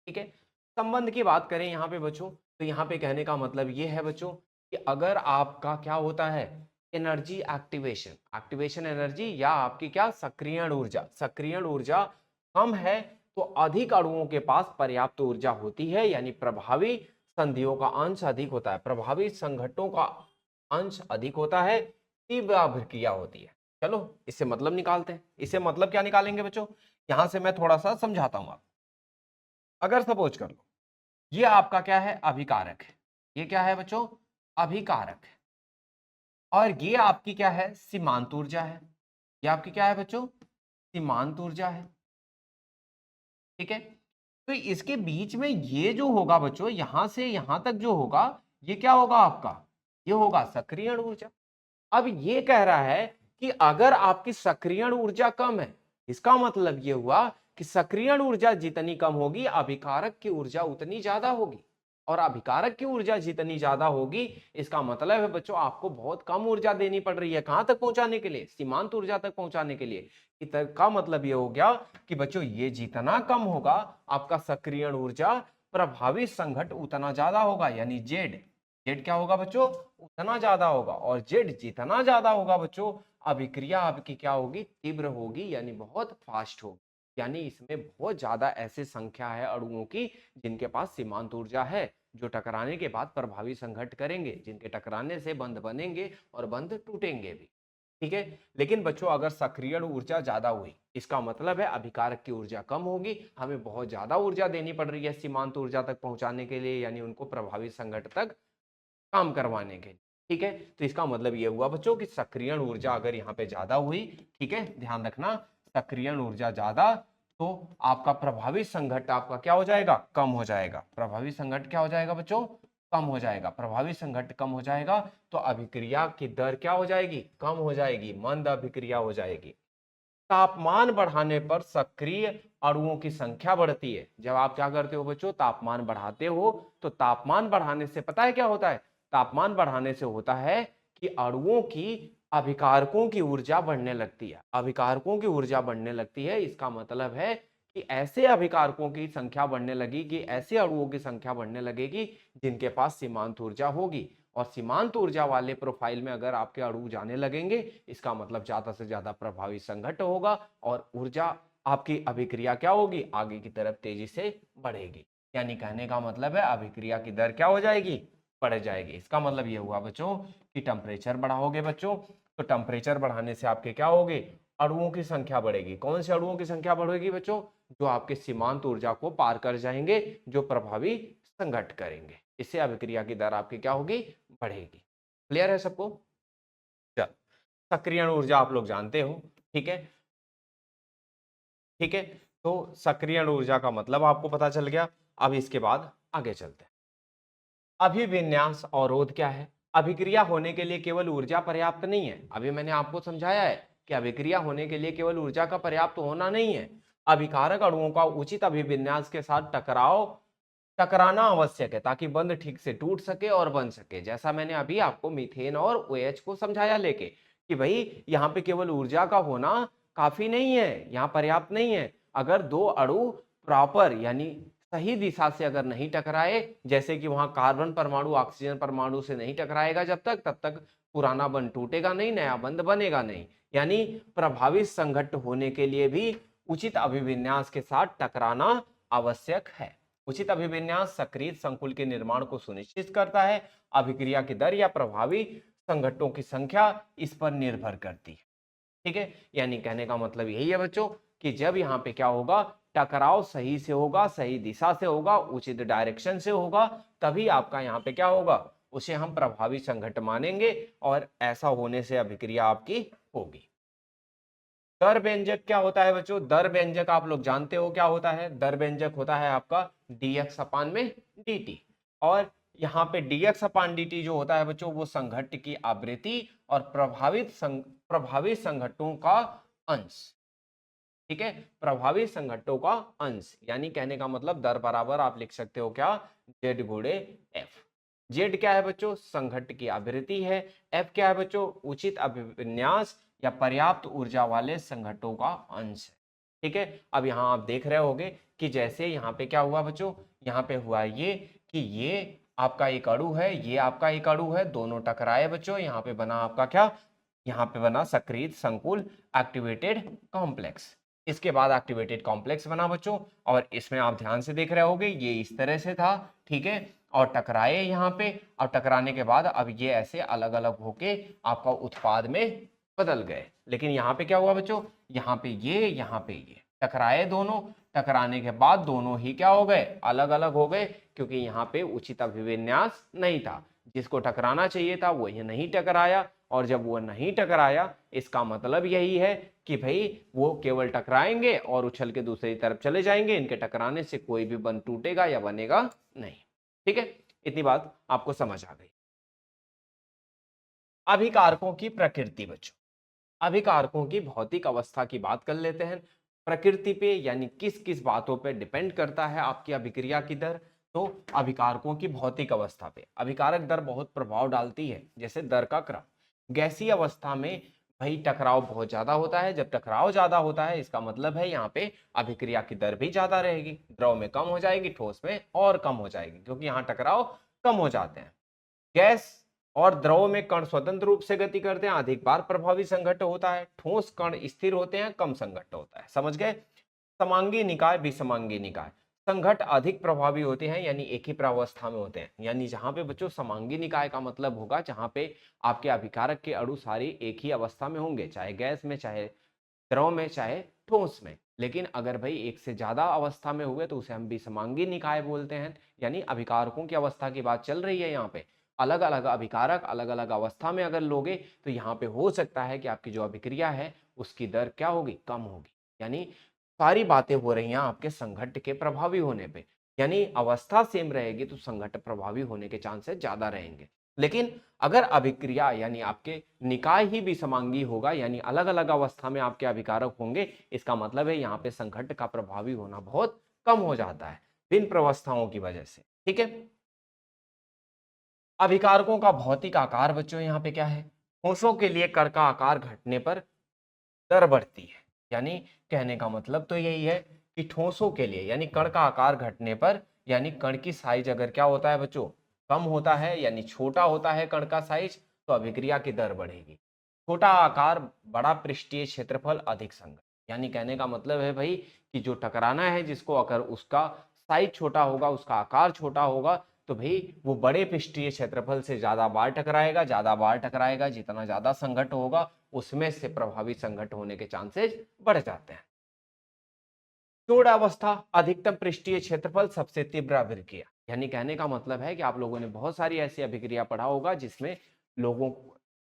ठीक है, संबंध की बात करें यहाँ पे बच्चों, तो यहाँ पे कहने का मतलब ये है बच्चों कि अगर आपका क्या होता है? एनर्जी एक्टिवेशन, एक्टिवेशन एनर्जी या आपकी क्या? सक्रियण ऊर्जा, सक्रियण ऊर्जा कम है, तो अधिक अणुओं के पास पर्याप्त ऊर्जा होती है, यानी प्रभावी संधियों का अंश अधिक होता है, प्रभावी संघटनों का अंश अधिक होता है, तीव्र अभिक्रिया होती है। चलो इससे मतलब निकालते हैं। इससे मतलब क्या निकालेंगे बच्चों? यहां से मैं थोड़ा सा समझाता हूं आपको। अगर सपोज कर लो ये आपका क्या है? अभिकारक है। ये क्या है बच्चों? अभिकारक है। और ये आपकी क्या है? सीमांत ऊर्जा है। ये आपकी क्या है बच्चों? सीमांत ऊर्जा है। ठीक है, तो इसके बीच में ये जो होगा बच्चों, यहां से यहां तक जो होगा, ये क्या होगा आपका? ये होगा सक्रियण ऊर्जा। अब ये कह रहा है कि अगर आपकी सक्रियण ऊर्जा कम है, इसका मतलब ये हुआ कि सक्रियण ऊर्जा जितनी कम होगी, अभिकारक की ऊर्जा उतनी ज्यादा होगी। और अभिकारक की ऊर्जा जितनी ज्यादा होगी, इसका मतलब है बच्चों आपको बहुत कम ऊर्जा देनी पड़ रही है। कहां तक पहुंचाने के लिए? सीमांत ऊर्जा तक पहुंचाने के लिए। का मतलब ये हो गया कि बच्चों ये जितना कम होगा आपका सक्रियण ऊर्जा, प्रभावी संघट उतना ज्यादा होगा, यानी जेड। जेड क्या होगा बच्चों? उतना ज्यादा होगा। और जेड जितना ज्यादा होगा बच्चों, अभिक्रिया आपकी क्या होगी? तीव्र होगी, यानी बहुत फास्ट होगी। यानी इसमें बहुत ज्यादा ऐसे संख्या है अणुओं की जिनके पास सीमांत ऊर्जा है, जो टकराने के बाद प्रभावी संघट करेंगे, जिनके टकराने से बंध बनेंगे और बंध टूटेंगे भी। ठीक है, लेकिन बच्चों अगर सक्रियण ऊर्जा ज्यादा हुई, इसका मतलब है अभिकारक की ऊर्जा कम होगी, हमें बहुत ज्यादा ऊर्जा देनी पड़ रही है सीमांत ऊर्जा तक पहुंचाने के लिए, यानी उनको प्रभावी संघट तक काम करवाने के लिए। ठीक है, तो इसका मतलब ये हुआ बच्चों कि सक्रियण ऊर्जा अगर यहाँ पे ज्यादा हुई, ठीक है ध्यान रखना, सक्रियण ऊर्जा ज्यादा, तो आपका प्रभावी संघट आपका क्या हो जाएगा? कम हो जाएगा। प्रभावी संघट क्या हो जाएगा बच्चों? कम हो जाएगा। प्रभावी संघट कम हो जाएगा तो अभिक्रिया की दर क्या हो जाएगी? कम हो जाएगी, मंद अभिक्रिया हो जाएगी। तापमान बढ़ाने पर सक्रिय अणुओं की संख्या बढ़ती है। जब आप क्या करते हो बच्चों? तापमान बढ़ाते हो, तो तापमान बढ़ाने से पता है क्या होता है? तापमान बढ़ाने से होता है कि अणुओं की, अभिकारकों की ऊर्जा बढ़ने लगती है। अभिकारकों की ऊर्जा बढ़ने लगती है, इसका मतलब है कि ऐसे अभिकारकों की संख्या बढ़ने लगेगी, ऐसे अणुओं की संख्या बढ़ने लगेगी जिनके पास सीमांत ऊर्जा होगी। और सीमांत ऊर्जा वाले प्रोफाइल में अगर आपके अणु जाने लगेंगे, इसका मतलब ज्यादा से ज्यादा प्रभावी संघट्ट होगा और ऊर्जा आपकी अभिक्रिया क्या होगी, आगे की तरफ तेजी से बढ़ेगी। यानी कहने का मतलब है अभिक्रिया की दर क्या हो जाएगी, बढ़ जाएगी। इसका मतलब ये हुआ बच्चों कि टेम्परेचर बढ़ाओगे बच्चों, तो टेम्परेचर बढ़ाने से आपके क्या होगे, अणुओं की संख्या बढ़ेगी। कौन से अणुओं की संख्या बढ़ेगी बच्चों, जो आपके सीमांत ऊर्जा को पार कर जाएंगे, जो प्रभावी संघट्ट करेंगे। इससे अभिक्रिया की दर आपकी क्या होगी, बढ़ेगी। क्लियर है सबको? चल, सक्रियण ऊर्जा आप लोग जानते हो, ठीक है, ठीक है। तो सक्रियण ऊर्जा का मतलब आपको पता चल गया। अब इसके बाद आगे चलते हैं। अभिविन्यास अवरोध क्या है? अभिक्रिया होने के लिए केवल ऊर्जा पर्याप्त नहीं है। अभी मैंने आपको समझाया है कि अभिक्रिया होने के लिए केवल ऊर्जा का पर्याप्त होना नहीं है, अभिकारक अणुओं का उचित अभिविन्यास के साथ टकराना आवश्यक है, ताकि बंध ठीक से टूट सके और बन सके। जैसा मैंने अभी आपको मीथेन और OH को समझाया लेके कि भाई यहाँ पे केवल ऊर्जा का होना काफी नहीं है, यहाँ पर्याप्त नहीं है। अगर दो अणु प्रॉपर यानी सही दिशा से अगर नहीं टकराए, जैसे कि वहां कार्बन परमाणु ऑक्सीजन परमाणु से नहीं टकराएगा जब तक, तब तक पुराना बंध टूटेगा नहीं, नया बंध बनेगा नहीं। यानी प्रभावित संघट्ट होने के लिए भी उचित अभिविन्यास के साथ टकराना आवश्यक है। उचित अभिविन्यास सक्रिय संकुल के निर्माण को सुनिश्चित करता है। अभिक्रिया की दर या प्रभावी संघट्टों की संख्या इस पर निर्भर करती है। ठीक है, यानी कहने का मतलब यही है बच्चों कि जब यहाँ पे क्या होगा, टकराव सही से होगा, सही दिशा से होगा, उचित डायरेक्शन से होगा, तभी आपका यहाँ पे क्या होगा, उसे हम प्रभावी संघट्ट मानेंगे और ऐसा होने से अभिक्रिया आपकी होगी। दर व्यंजक क्या होता है बच्चों? दर व्यंजक आप लोग जानते हो क्या होता है। दर व्यंजक होता है आपका dx अपान में dt, और यहाँ पे dx अपान dt जो होता है बच्चों, वो संघट्ट की आवृत्ति और प्रभावित संघट्टों का अंश। ठीक है, प्रभावी संघट्टों का अंश, यानी कहने का मतलब दर बराबर आप लिख सकते हो क्या, z गुणे f। z क्या है बच्चों? संघट्ट की आवृत्ति है। f क्या है बच्चों? उचित अभिविन्यास या पर्याप्त ऊर्जा वाले संघट्टों का अंश है। ठीक है, अब यहाँ आप देख रहे होगे कि जैसे यहाँ पे क्या हुआ बच्चों, यहाँ पे हुआ ये कि ये आपका एक अणु है, ये आपका एक अणु है, दोनों टकराए बच्चों, यहाँ पे बना आपका क्या, यहाँ पे बना सक्रिय संकुल एक्टिवेटेड कॉम्प्लेक्स। इसके बाद एक्टिवेटेड कॉम्प्लेक्स बना बच्चों, और इसमें आप ध्यान से देख रहे होगे ये इस तरह से था, ठीक है, और टकराए यहाँ पे, और टकराने के बाद अब ये ऐसे अलग अलग होके आपका उत्पाद में बदल गए। लेकिन यहाँ पे क्या हुआ बच्चों, यहाँ पे ये टकराए दोनों, टकराने के बाद दोनों ही क्या हो गए, अलग अलग हो गए, क्योंकि यहाँ पे उचित अभिविन्यास नहीं था। जिसको टकराना चाहिए था वो ये नहीं टकराया, और जब वो नहीं टकराया इसका मतलब यही है कि भाई वो केवल टकराएंगे और उछल के दूसरी तरफ चले जाएंगे, इनके टकराने से कोई भी बंध टूटेगा या बनेगा नहीं। ठीक है, इतनी बात आपको समझ आ गई। अभिकारकों की प्रकृति बच्चों, अभिकारकों की भौतिक अवस्था की बात कर लेते हैं। प्रकृति पे यानी किस किस बातों पे डिपेंड करता है आपकी अभिक्रिया की दर, तो अभिकारकों की भौतिक अवस्था पे अभिकारक दर बहुत प्रभाव डालती है। जैसे दर का क्रम, गैसीय अवस्था में भाई टकराव बहुत ज्यादा होता है। जब टकराव ज्यादा होता है इसका मतलब है यहाँ पे अभिक्रिया की दर भी ज्यादा रहेगी, द्रव में कम हो जाएगी, ठोस में और कम हो जाएगी, क्योंकि यहाँ टकराव कम हो जाते हैं। गैस और द्रव में कण स्वतंत्र रूप से गति करते हैं, अधिक बार प्रभावी संघट्ट होता है। ठोस कण स्थिर होते हैं, कम संघट्ट होता है। समझ गए? समांगी निकाय, विसमांगी निकाय, संघट्ट अधिक प्रभावी होते हैं, यानी एक ही प्रावस्था में होते हैं। यानी जहां पे बच्चों समांगी निकाय का मतलब होगा जहां पे आपके अभिकारक के अणु सारी एक ही अवस्था में होंगे, चाहे गैस में, चाहे द्रव में, चाहे ठोस में। लेकिन अगर भाई एक से ज्यादा अवस्था में हुए तो उसे हम विसमांगी निकाय बोलते हैं। यानी अभिकारकों की अवस्था की बात चल रही है यहाँ पे, अलग अलग अभिकारक अलग अलग अवस्था में अगर लोगे तो यहाँ पे हो सकता है कि आपकी जो अभिक्रिया है उसकी दर क्या होगी, कम होगी। यानी सारी बातें हो रही हैं आपके संघट्ट के प्रभावी होने पे, यानी अवस्था सेम रहेगी तो संघट्ट प्रभावी होने के चांसेस ज्यादा रहेंगे। लेकिन अगर अभिक्रिया यानी आपके निकाय ही विसमांगी होगा, यानी अलग अलग अवस्था में आपके अभिकारक होंगे, इसका मतलब है यहाँ पे संघट्ट का प्रभावी होना बहुत कम हो जाता है भिन्न प्रवस्थाओं की वजह से। ठीक है, अभिकारकों का भौतिक आकार बच्चों यहाँ पे क्या है, ठोसों के लिए कण का आकार घटने पर दर बढ़ती है। यानी कहने का मतलब तो यही है कि ठोसों के लिए यानी कण का आकार घटने पर यानी कण की साइज अगर क्या होता है बच्चों, कम होता है यानी छोटा होता है कण का साइज, तो अभिक्रिया की दर बढ़ेगी। छोटा आकार, बड़ा पृष्ठीय क्षेत्रफल, अधिक संघनन। यानी कहने का मतलब है भाई कि जो टकराना है जिसको अगर उसका साइज छोटा होगा, उसका आकार छोटा होगा, तो भाई वो बड़े पृष्ठीय क्षेत्रफल से ज्यादा बार टकराएगा, ज्यादा बार टकराएगा, जितना ज्यादा संघट्ट होगा उसमें से प्रभावी संघट्ट होने के चांसेस बढ़ जाते हैं। जोड़ अवस्था, अधिकतम पृष्ठीय क्षेत्रफल, सबसे तीव्र अभिक्रिया। यानी कहने का मतलब है कि आप लोगों ने बहुत सारी ऐसी अभिक्रिया पढ़ा होगा जिसमें लोगों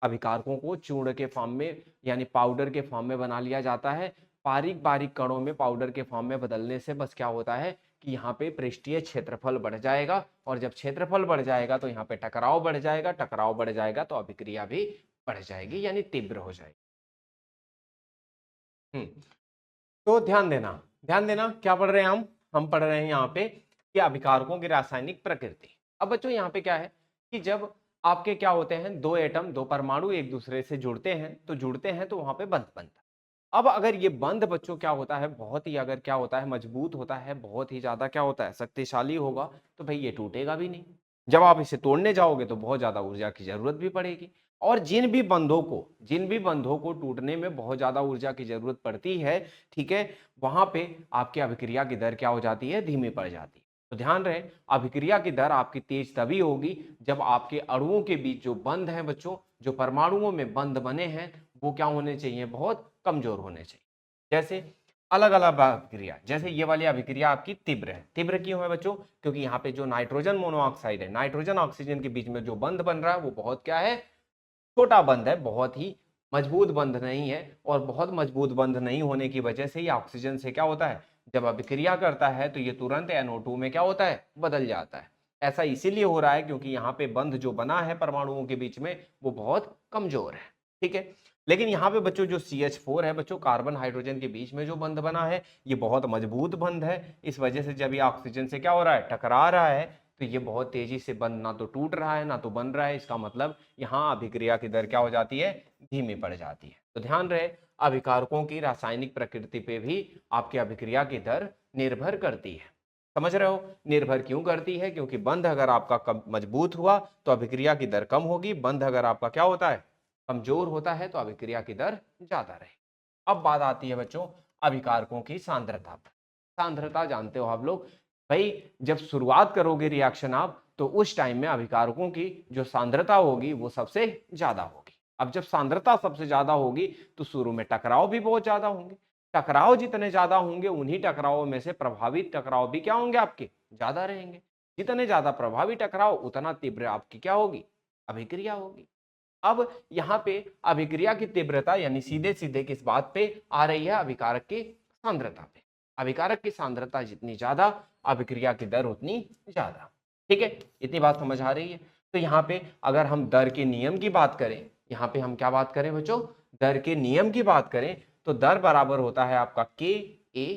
अभिकारकों को चूर्ण के फॉर्म में यानी पाउडर के फॉर्म में बना लिया जाता है। बारीक बारीक कणों में पाउडर के फॉर्म में बदलने से बस क्या होता है कि यहाँ पे पृष्ठीय क्षेत्रफल बढ़ जाएगा, और जब क्षेत्रफल बढ़ जाएगा तो यहाँ पे टकराव बढ़ जाएगा, टकराव बढ़ जाएगा तो अभिक्रिया भी बढ़ जाएगी यानी तीव्र हो जाएगी। तो ध्यान देना क्या पढ़ रहे हैं हम पढ़ रहे हैं यहाँ पे कि अभिकारकों की रासायनिक प्रकृति। अब बच्चों यहाँ पे क्या है कि जब आपके क्या होते हैं, दो एटम, दो परमाणु एक दूसरे से जुड़ते हैं तो वहां पे बंध बनता है। अब अगर ये बंध बच्चों क्या होता है, बहुत ही अगर क्या होता है मजबूत होता है, बहुत ही ज्यादा क्या होता है शक्तिशाली होगा, तो भाई ये टूटेगा भी नहीं। जब आप इसे तोड़ने जाओगे तो बहुत ज्यादा ऊर्जा की जरूरत भी पड़ेगी, और जिन भी बंधों को टूटने में बहुत ज्यादा ऊर्जा की जरूरत पड़ती है, ठीक है, वहां पे आपकी अभिक्रिया की दर क्या हो जाती है, धीमी पड़ जाती है। तो ध्यान रहे, अभिक्रिया की दर आपकी तेज तभी होगी जब आपके अणुओं के बीच जो बंध है बच्चों, जो परमाणुओं में बंध बने हैं, वो क्या होने चाहिए, बहुत कमजोर होने चाहिए। जैसे अलग अलग अभिक्रिया, जैसे ये वाली अभिक्रिया आपकी तीव्र है। तीव्र क्यों है बच्चों, क्योंकि यहाँ पे जो नाइट्रोजन मोनोऑक्साइड है, नाइट्रोजन ऑक्सीजन के बीच में जो बंध बन रहा है वो बहुत क्या है, छोटा बंध है, बहुत ही मजबूत बंध नहीं है। और बहुत मजबूत बंध नहीं होने की वजह से ही ऑक्सीजन से क्या होता है, जब अभिक्रिया करता है तो ये तुरंत NO2 में क्या होता है, बदल जाता है। ऐसा इसीलिए हो रहा है क्योंकि यहाँ पे बंध जो बना है परमाणुओं के बीच में वो बहुत कमजोर है, ठीक है। लेकिन यहाँ पे बच्चों जो CH4 है बच्चों, कार्बन हाइड्रोजन के बीच में जो बंध बना है ये बहुत मजबूत बंध है। इस वजह से जब ये ऑक्सीजन से क्या हो रहा है, टकरा रहा है, तो ये बहुत तेजी से बंध ना तो टूट रहा है ना तो बन रहा है। इसका मतलब यहाँ अभिक्रिया की दर क्या हो जाती है, धीमी पड़ जाती है। तो ध्यान रहे, अभिकारकों की रासायनिक प्रकृति पे भी आपकी अभिक्रिया की दर निर्भर करती है। समझ रहे हो, निर्भर क्यों करती है, क्योंकि बंध अगर आपका मजबूत हुआ तो अभिक्रिया की दर कम होगी, बंध अगर आपका क्या होता है, कमजोर होता है, तो अभिक्रिया की दर ज्यादा रहेगी। अब बात आती है बच्चों अभिकारकों की सांद्रता पर। सांद्रता जानते हो आप लोग, भाई जब शुरुआत करोगे रिएक्शन आप, तो उस टाइम में अभिकारकों की जो सांद्रता होगी वो सबसे ज्यादा होगी। अब जब सांद्रता सबसे ज्यादा होगी तो शुरू में टकराव भी बहुत ज्यादा होंगे। टकराव जितने ज्यादा होंगे उन्हीं टकराव में से प्रभावित टकराव भी क्या होंगे, आपके ज्यादा रहेंगे। जितने ज्यादा प्रभावी टकराव उतना तीव्र आपकी क्या होगी, अभिक्रिया होगी। अब यहाँ पे अभिक्रिया की तीव्रता यानी सीधे सीधे किस बात पे आ रही है, अभिकारक की सांद्रता पे। अभिकारक की सांद्रता जितनी ज्यादा, अभिक्रिया की दर उतनी ज्यादा, ठीक है। इतनी बात समझ आ रही है। तो यहाँ पे अगर हम दर के नियम की बात करें, यहाँ पे हम क्या बात करें बच्चों, दर के नियम की बात करें, तो दर बराबर होता है आपका KA,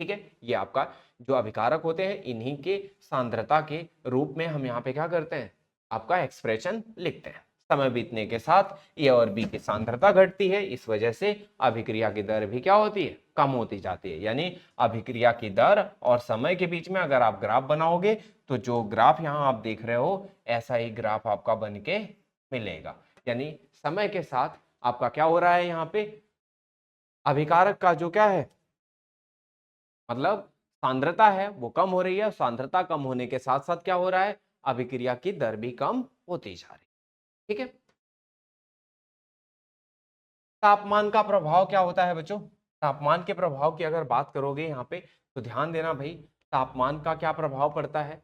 ठीक है। ये आपका जो अभिकारक होते हैं इन्हीं के सांद्रता के रूप में हम यहाँ पे क्या करते हैं, आपका एक्सप्रेशन लिखते हैं। समय बीतने के साथ ए और बी की सांद्रता घटती है, इस वजह से अभिक्रिया की दर भी क्या होती है, कम होती जाती है। यानी अभिक्रिया की दर और समय के बीच में अगर आप ग्राफ बनाओगे तो जो ग्राफ यहाँ आप देख रहे हो ऐसा ही ग्राफ आपका बन के मिलेगा। यानी समय के साथ आपका क्या हो रहा है, यहाँ पे अभिकारक का जो क्या है, मतलब सांद्रता है वो कम हो रही है। सांद्रता कम होने के साथ साथ क्या हो रहा है, अभिक्रिया की दर भी कम होती जा रही है, ठीक है। तापमान का प्रभाव क्या होता है बच्चों, तापमान के प्रभाव की अगर बात करोगे यहाँ पे तो ध्यान देना भाई, तापमान का क्या प्रभाव पड़ता है।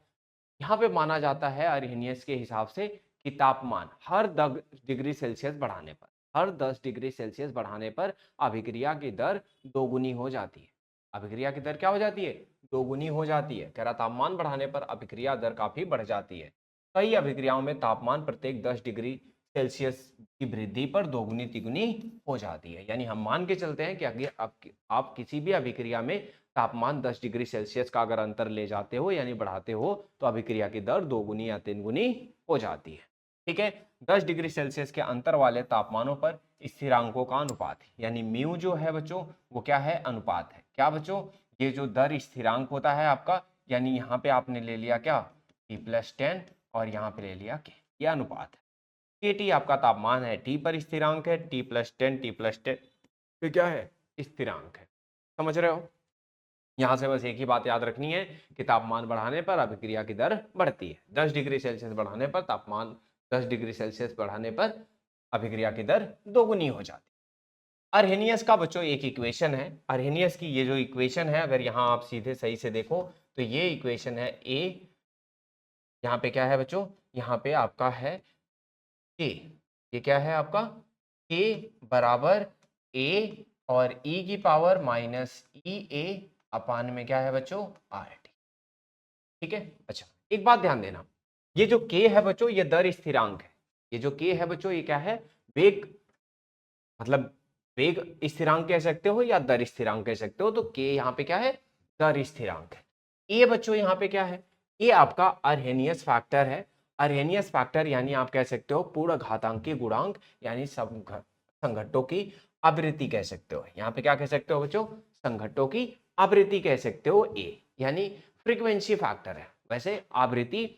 यहाँ पे माना जाता है अरहिनियस के हिसाब से कि तापमान हर 10 डिग्री सेल्सियस बढ़ाने पर, हर 10 डिग्री सेल्सियस बढ़ाने पर अभिक्रिया की दर दोगुनी हो जाती है। अभिक्रिया की दर क्या हो जाती है, दोगुनी हो जाती है। कह रहा तापमान बढ़ाने पर अभिक्रिया दर काफी बढ़ जाती है। कई अभिक्रियाओं में तापमान प्रत्येक 10 डिग्री सेल्सियस की वृद्धि पर दोगुनी तिगुनी हो जाती है। यानी हम मान के चलते हैं कि अगर आप किसी भी अभिक्रिया में तापमान 10 डिग्री सेल्सियस का अगर अंतर ले जाते हो यानी बढ़ाते हो तो अभिक्रिया की दर दोगुनी या तीनगुनी हो जाती है, ठीक है। 10 डिग्री सेल्सियस के अंतर वाले तापमानों पर स्थिरांकों का अनुपात यानी म्यू जो है बच्चों वो क्या है, अनुपात है। क्या बच्चों, ये जो दर स्थिरांक होता है आपका, यानी यहाँ पे आपने ले लिया क्या T+10 और यहाँ पे ले लिया K, ये अनुपात है। KT आपका तापमान है, T पर स्थिरांक है, T+10 ये क्या है स्थिरांक है। समझ रहे हो? यहाँ से बस एक ही बात याद रखनी है कि तापमान बढ़ाने पर अभिक्रिया की दर बढ़ती है। 10 डिग्री सेल्सियस बढ़ाने पर तापमान 10 डिग्री सेल्सियस बढ़ाने पर अभिक्रिया की दर दोगुनी हो जाती है। अर्हेनियस का बच्चों एक इक्वेशन है, अर्हेनियस की ये जो इक्वेशन है, अगर यहाँ आप सीधे सही से देखो तो ये इक्वेशन है ए, यहाँ पे क्या है बच्चों, यहाँ पे आपका है के, ये क्या है आपका के बराबर ए और ई की पावर माइनस ई ए अपान में क्या है बच्चों आर टी। ठीक है, अच्छा एक बात ध्यान देना, ये जो के है बच्चों ये दर स्थिरांक है, ये जो के है बच्चों ये क्या है वेग, मतलब वेग स्थिरांक कह सकते हो या दर स्थिरांक कह सकते हो। तो के यहाँ पे क्या है दर स्थिरांक है। ये बच्चों यहाँ पे क्या है, ये आपका अर्हेनियस फैक्टर है। अर्हेनियस फैक्टर यानी आप कह सकते हो पूर्ण घातांकी गुणांक, यानी संघट्टों की आवृत्ति कह सकते हो। यहाँ पे क्या कह सकते हो बच्चों, संघट्टों की आवृत्ति कह सकते हो ए, यानी फ्रीक्वेंसी फैक्टर है, वैसे आवृत्ति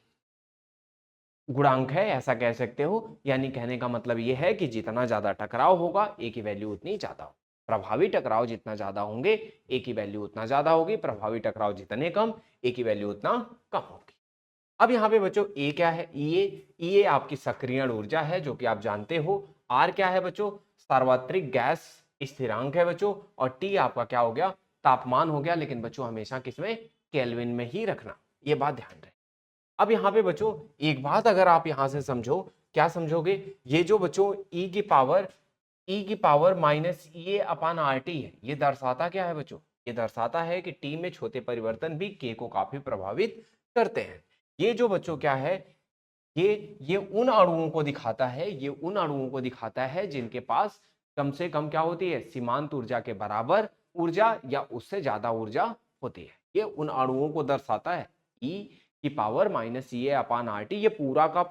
गुणांक है ऐसा कह सकते हो। यानी कहने का मतलब ये है कि जितना ज्यादा टकराव होगा ए की वैल्यू उतनी ज्यादा होगी, प्रभावी टकराव जितना ज्यादा होंगे ए की वैल्यू उतना ज्यादा होगी, प्रभावी टकराव जितने कम ए की वैल्यू उतना कम होगी। अब यहाँ पे बच्चों ए क्या है, ई आपकी सक्रियण ऊर्जा है जो कि आप जानते हो। आर क्या है बच्चों, सार्वत्रिक गैस स्थिरांक है बच्चों, और टी आपका क्या हो गया तापमान हो गया, लेकिन बच्चों हमेशा किसमें केल्विन में ही रखना, ये बात ध्यान रहे। अब यहाँ पे बच्चों एक बात अगर आप यहाँ से समझो, क्या समझोगे, ये जो बच्चों ई की पावर माइनस ए अपान आर टी है, ये दर्शाता क्या है बच्चों, ये दर्शाता है कि टी में छोटे परिवर्तन भी के को काफी प्रभावित करते हैं। ये जो बच्चों क्या है, ये उन अणुओं को दिखाता है, ये उन अणुओं को दिखाता है जिनके पास कम से कम क्या होती है सीमांत ऊर्जा के बराबर ऊर्जा या उससे ज्यादा ऊर्जा होती है। ये उन अणुओं को दर्शाता है। ई की पावर माइनस ए अपान आर टी, ये पूरा का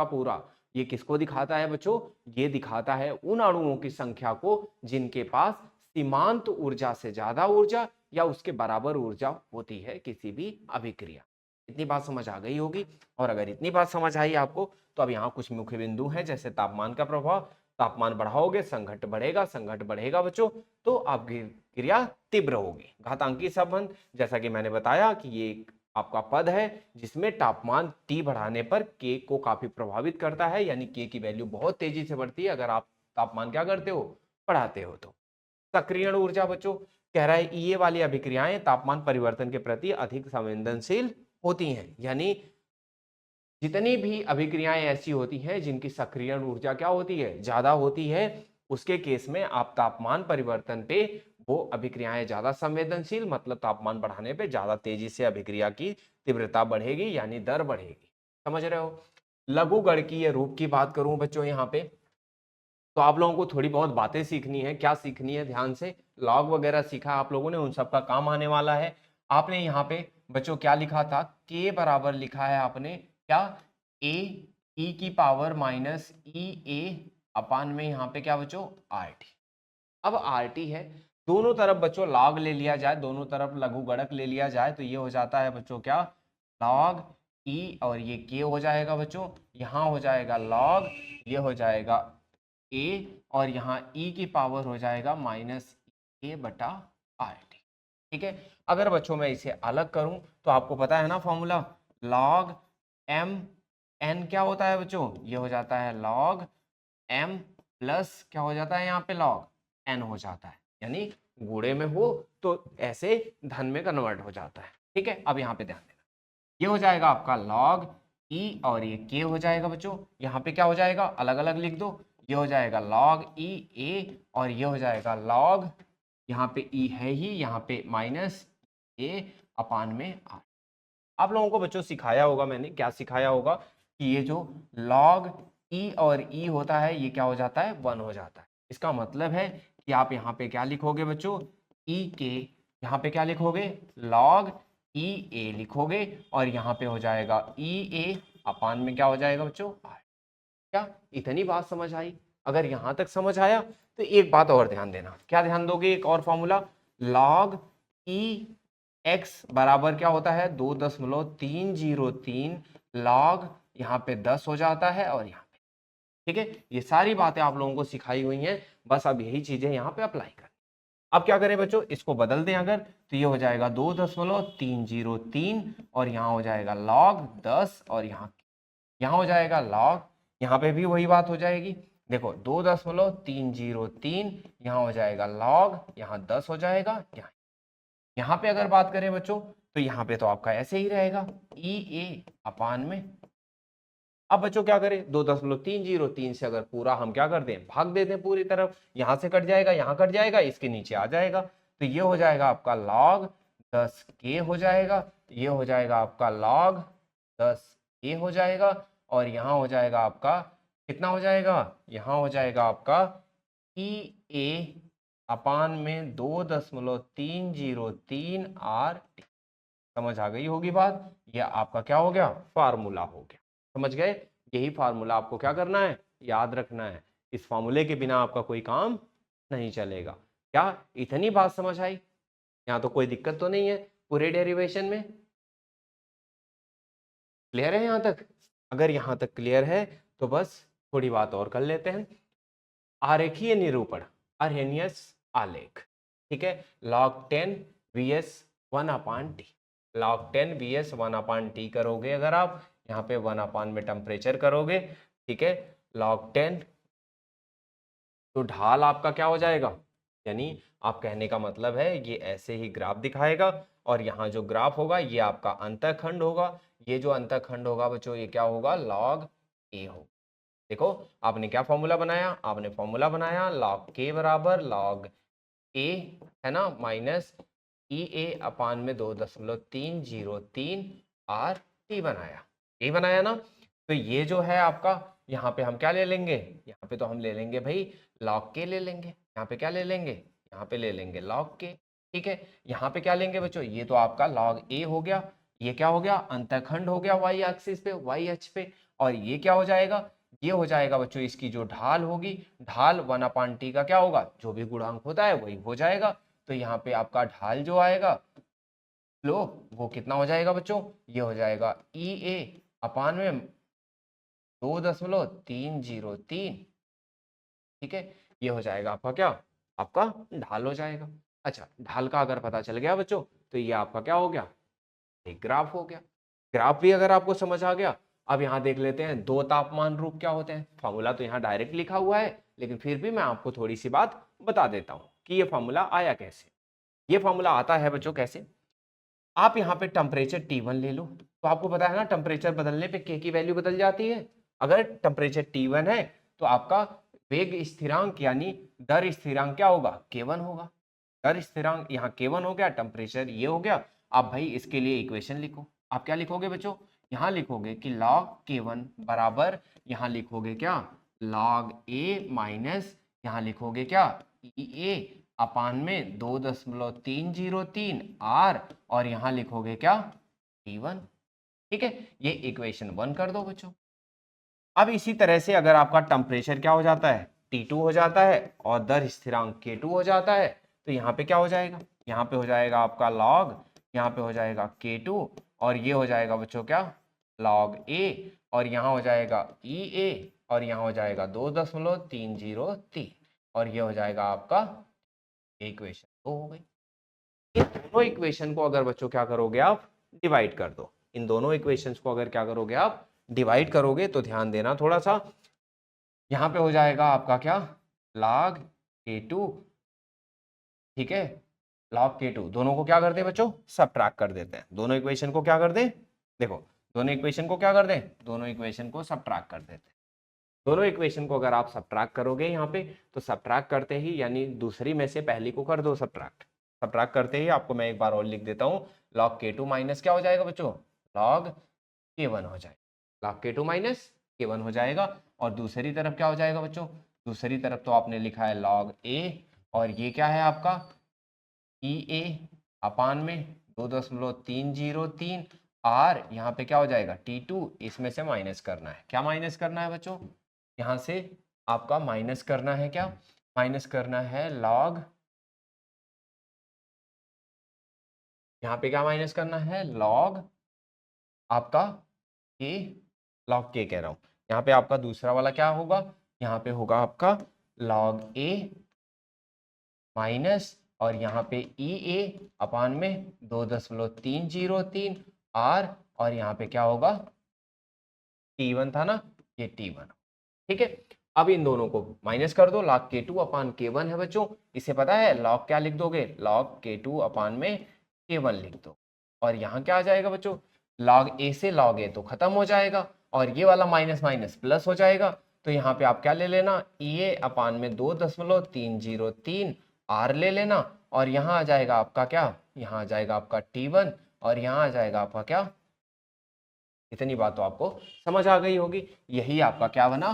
पूरा ये किसको दिखाता है बच्चों, ये दिखाता है उन अणुओं की संख्या को जिनके पास सीमांत ऊर्जा से ज्यादा ऊर्जा या उसके बराबर ऊर्जा होती है किसी भी अभिक्रिया। इतनी बात समझ आ गई होगी। और अगर इतनी बात समझ आई आपको तो अब यहाँ कुछ मुख्य बिंदु हैं, जैसे तापमान का प्रभाव, तापमान बढ़ाओगे संघट्ट बढ़ेगा बच्चों तो आपकी क्रिया तीव्र होगी। घातांकी संबंध, जैसा कि मैंने बताया कि ये आपका पद है जिसमें तापमान T बढ़ाने पर K को काफी प्रभावित करता है, यानी K की वैल्यू बहुत तेजी से बढ़ती है अगर आप तापमान क्या करते हो बढ़ाते हो तो। सक्रियण ऊर्जा बच्चों कह रहा है ये वाली अभिक्रियाएं तापमान परिवर्तन के प्रति अधिक संवेदनशील होती हैं, यानी जितनी भी अभिक्रियाएं ऐसी होती हैं जिनकी सक्रियण ऊर्जा क्या होती है ज्यादा होती है, उसके केस में आप तापमान परिवर्तन पे वो अभिक्रियाएं ज्यादा संवेदनशील, मतलब तापमान बढ़ाने पे ज्यादा तेजी से अभिक्रिया की तीव्रता बढ़ेगी यानी दर बढ़ेगी। समझ रहे हो? लघुगणकीय रूप की बात करूं बच्चों यहाँ पे, तो आप लोगों को थोड़ी बहुत बातें सीखनी है। क्या सीखनी है, ध्यान से लॉग वगैरह सीखा आप लोगों ने, उन सब का काम आने वाला है। आपने यहाँ पे बच्चों क्या लिखा था, के बराबर लिखा है आपने क्या ए ई की पावर माइनस ई ए अपान में यहाँ पे क्या बच्चों आर टी। अब आर टी है, दोनों तरफ बच्चों लॉग ले लिया जाए, दोनों तरफ लघुगणक ले लिया जाए तो ये हो जाता है बच्चों क्या लॉग ई, और ये के हो जाएगा बच्चों, यहाँ हो जाएगा लॉग, ये हो जाएगा ए, और यहाँ ई की पावर हो जाएगा माइनस ए बटा आर टी। ठीक है, अगर बच्चों मैं इसे अलग करूं तो आपको पता है ना फॉर्मूला, लॉग एम एन क्या होता है बच्चों, ये हो जाता है लॉग एम प्लस क्या हो जाता है यहाँ पे लॉग एन हो जाता है, यानी गुणे में हो तो ऐसे धन में कन्वर्ट हो जाता है। ठीक है, अब यहाँ पे ध्यान देना, ये हो जाएगा आपका लॉग ई और ये के हो जाएगा बच्चों, यहाँ पे क्या हो जाएगा अलग अलग लिख दो, ये हो जाएगा लॉग ई ए और ये हो जाएगा लॉग, यहाँ पे ई है ही, यहाँ पे माइनस ए अपान में आर। आप लोगों को बच्चों सिखाया होगा मैंने, क्या सिखाया होगा कि ये जो लॉग ई और ई होता है ये क्या हो जाता है 1 हो जाता है। इसका मतलब है कि आप यहाँ पे क्या लिखोगे बच्चों ई के, यहाँ पे क्या लिखोगे लॉग ई ए लिखोगे, और यहाँ पे हो जाएगा ई ए अपान में क्या हो जाएगा बच्चों आर। क्या इतनी बात समझ आई? अगर यहां तक समझ आया तो एक बात और ध्यान देना, क्या ध्यान दोगे, एक और फॉर्मूला लॉग ई एक्स बराबर क्या होता है 2.303 लॉग, यहाँ पे 10 हो जाता है और यहाँ पे, ठीक है। ये सारी बातें आप लोगों को सिखाई हुई हैं, बस अब यही चीजें यहाँ पे अप्लाई करें। अब क्या करें बच्चों, इसको बदल दें अगर, तो ये हो जाएगा 2.303 और यहाँ हो जाएगा log 10 और यहाँ हो जाएगा log, यहाँ पे भी वही बात हो जाएगी। देखो 2.303 यहाँ हो जाएगा log, यहाँ 10 हो जाएगा, यहाँ पे अगर बात करें बच्चों तो यहाँ पे तो आपका ऐसे ही रहेगा ई ए अपान में। अब बच्चों क्या करें, 2.303 से अगर पूरा हम क्या कर दें, भाग दे दें पूरी तरफ, यहां से कट जाएगा, यहाँ कट जाएगा, इसके नीचे आ जाएगा, तो ये हो जाएगा आपका log 10k हो जाएगा, ये हो जाएगा आपका log 10k हो जाएगा, और यहाँ हो जाएगा आपका कितना हो जाएगा, यहाँ हो जाएगा आपका ई ए अपान में 2.303 आर। समझ आ गई होगी बात, ये आपका क्या हो गया, फार्मूला हो गया। समझ गए, यही फार्मूला आपको क्या करना है, याद रखना है। इस फार्मूले के बिना आपका कोई काम नहीं चलेगा। क्या इतनी बात समझ आई, यहाँ तो कोई दिक्कत तो नहीं है पूरे डेरिवेशन में, क्लियर है यहाँ तक? अगर यहाँ तक क्लियर है तो बस थोड़ी बात और कर लेते हैं। आरेखीय निरूपण, अरहेनियस आलेख, ठीक है। log 10 vs 1/t, log 10 vs 1/t करोगे अगर आप, यहाँ पे 1 में टेम्परेचर करोगे, ठीक है, log 10, तो ढाल आपका क्या हो जाएगा, यानी आप कहने का मतलब है ये ऐसे ही ग्राफ दिखाएगा, और यहाँ जो ग्राफ होगा ये आपका अंतःखंड होगा, ये जो अंतःखंड होगा बच्चों ये क्या होगा, log a होगा। देखो आपने क्या फॉर्मूला बनाया, आपने फॉर्मूला बनाया log k बराबर log a, है ना, माइनस ई ए अपान में 2.303 आर टी बनाया, यही बनाया ना। तो ये जो है आपका, यहाँ पे हम क्या ले लेंगे, यहाँ पे तो हम ले लेंगे भाई log k ले लेंगे, यहाँ पे क्या ले लेंगे, यहाँ पे ले लेंगे log k, ठीक है। यहाँ पे क्या लेंगे बच्चों, ये तो आपका log a हो गया, ये क्या हो गया, अंतःखंड हो गया y एक्सिस पे, y अक्ष पे, और ये क्या हो जाएगा, ये हो जाएगा बच्चों इसकी जो ढाल होगी, ढाल 1/t का क्या होगा, जो भी गुणांक होता है वही हो जाएगा। तो यहाँ पे आपका ढाल जो आएगा फ्लो, वो कितना हो जाएगा बच्चों, ये हो जाएगा ई ए अपान में 2.303, ठीक है। ये हो जाएगा आपका क्या, आपका ढाल हो जाएगा। अच्छा, ढाल का अगर पता चल गया बच्चों, तो ये आपका क्या हो गया, एक ग्राफ हो गया। ग्राफ भी अगर आपको समझ आ गया, अब यहाँ देख लेते हैं दो तापमान रूप क्या होते हैं। फॉर्मूला तो यहाँ डायरेक्ट लिखा हुआ है, लेकिन फिर भी मैं आपको थोड़ी सी बात बता देता हूँ कि ये फॉर्मूला आया कैसे। ये फॉर्मूला आता है बच्चों कैसे, आप यहाँ पे टेम्परेचर T1 ले लो, तो आपको पता है ना टेम्परेचर बदलने पे K की वैल्यू बदल जाती है। अगर टेम्परेचर T1 है तो आपका वेग स्थिरांक यानी दर स्थिरांक क्या होगा, K1 होगा। दर स्थिरांक यहाँ K1 हो गया, टेम्परेचर ये हो गया। आप भाई इसके लिए इक्वेशन लिखो, आप क्या लिखोगे बच्चों, यहाँ लिखोगे कि log K1 बराबर, यहाँ लिखोगे क्या, log A माइनस, यहाँ लिखोगे क्या, ई ए अपान में 2.303 आर, और यहाँ लिखोगे क्या, T1, ठीक है। ये इक्वेशन 1 कर दो बच्चों। अब इसी तरह से अगर आपका टेम्परेचर क्या हो जाता है, T2 हो जाता है, और दर स्थिरांक K2 हो जाता है, तो यहाँ पे क्या हो जाएगा, यहाँ पे हो जाएगा आपका log, यहाँ पे हो जाएगा K2, और ये हो जाएगा बच्चों क्या, log A, और यहाँ हो जाएगा ई ए, और यहाँ हो जाएगा 2.303, और ये हो जाएगा आपका इक्वेशन 2 हो गई। इन दोनों इक्वेशन को अगर बच्चों क्या करोगे आप, डिवाइड कर दो। इन दोनों इक्वेशंस को अगर क्या करोगे आप, डिवाइड करोगे, तो ध्यान देना थोड़ा सा, यहाँ पे हो जाएगा आपका क्या, log K2, ठीक है, log K2, दोनों को क्या कर दे बच्चों, सबट्रैक्ट कर देते हैं। दोनों इक्वेशन को क्या कर दें, देखो दोनों इक्वेशन को क्या कर दें, दोनों इक्वेशन को सबट्रैक्ट कर देते हैं। दोनों इक्वेशन को अगर आप सबट्रैक्ट करोगे यहाँ पे, तो सबट्रैक्ट करते ही यानी दूसरी में से पहली को कर दो सबट्रैक्ट, सबट्रैक्ट करते ही आपको मैं एक बार और लिख देता हूँ, log K2 माइनस क्या हो जाएगा बच्चों, log K1 हो जाएगा, log K2 माइनस K1 हो जाएगा। और दूसरी तरफ क्या हो जाएगा बच्चों, दूसरी तरफ तो आपने लिखा है log A, और ये क्या है आपका ई ए अपान में 2.303 आर, यहाँ पे क्या हो जाएगा T2, इसमें से माइनस करना है, क्या माइनस करना है बच्चों, यहाँ से आपका माइनस करना है, क्या माइनस करना है, log यहाँ पे क्या माइनस करना है, लॉग आपका के, लॉग के कह रहा हूँ, यहाँ पे आपका दूसरा वाला क्या होगा, यहाँ पे होगा आपका लॉग ए माइनस, और यहाँ पे ई ए अपान में 2.303 आर, और यहाँ पे क्या होगा, T1 था ना, ये T1, ठीक है। अब इन दोनों को माइनस कर दो, log K2 अपान K1 है बच्चों, इसे पता है log क्या लिख दोगे, log K2 अपान में K1 लिख दो, और यहाँ क्या आ जाएगा बच्चों, log A से log A तो खत्म हो जाएगा, और ये वाला माइनस माइनस प्लस हो जाएगा, तो यहाँ पे आप क्या ले लेना, EA अपान में 2.303 R ले लेना, और यहाँ आ जाएगा आपका क्या, यहाँ आ जाएगा आपका T1, और यहाँ आ जाएगा आपका क्या, इतनी बात तो आपको समझ आ गई होगी। यही आपका क्या बना,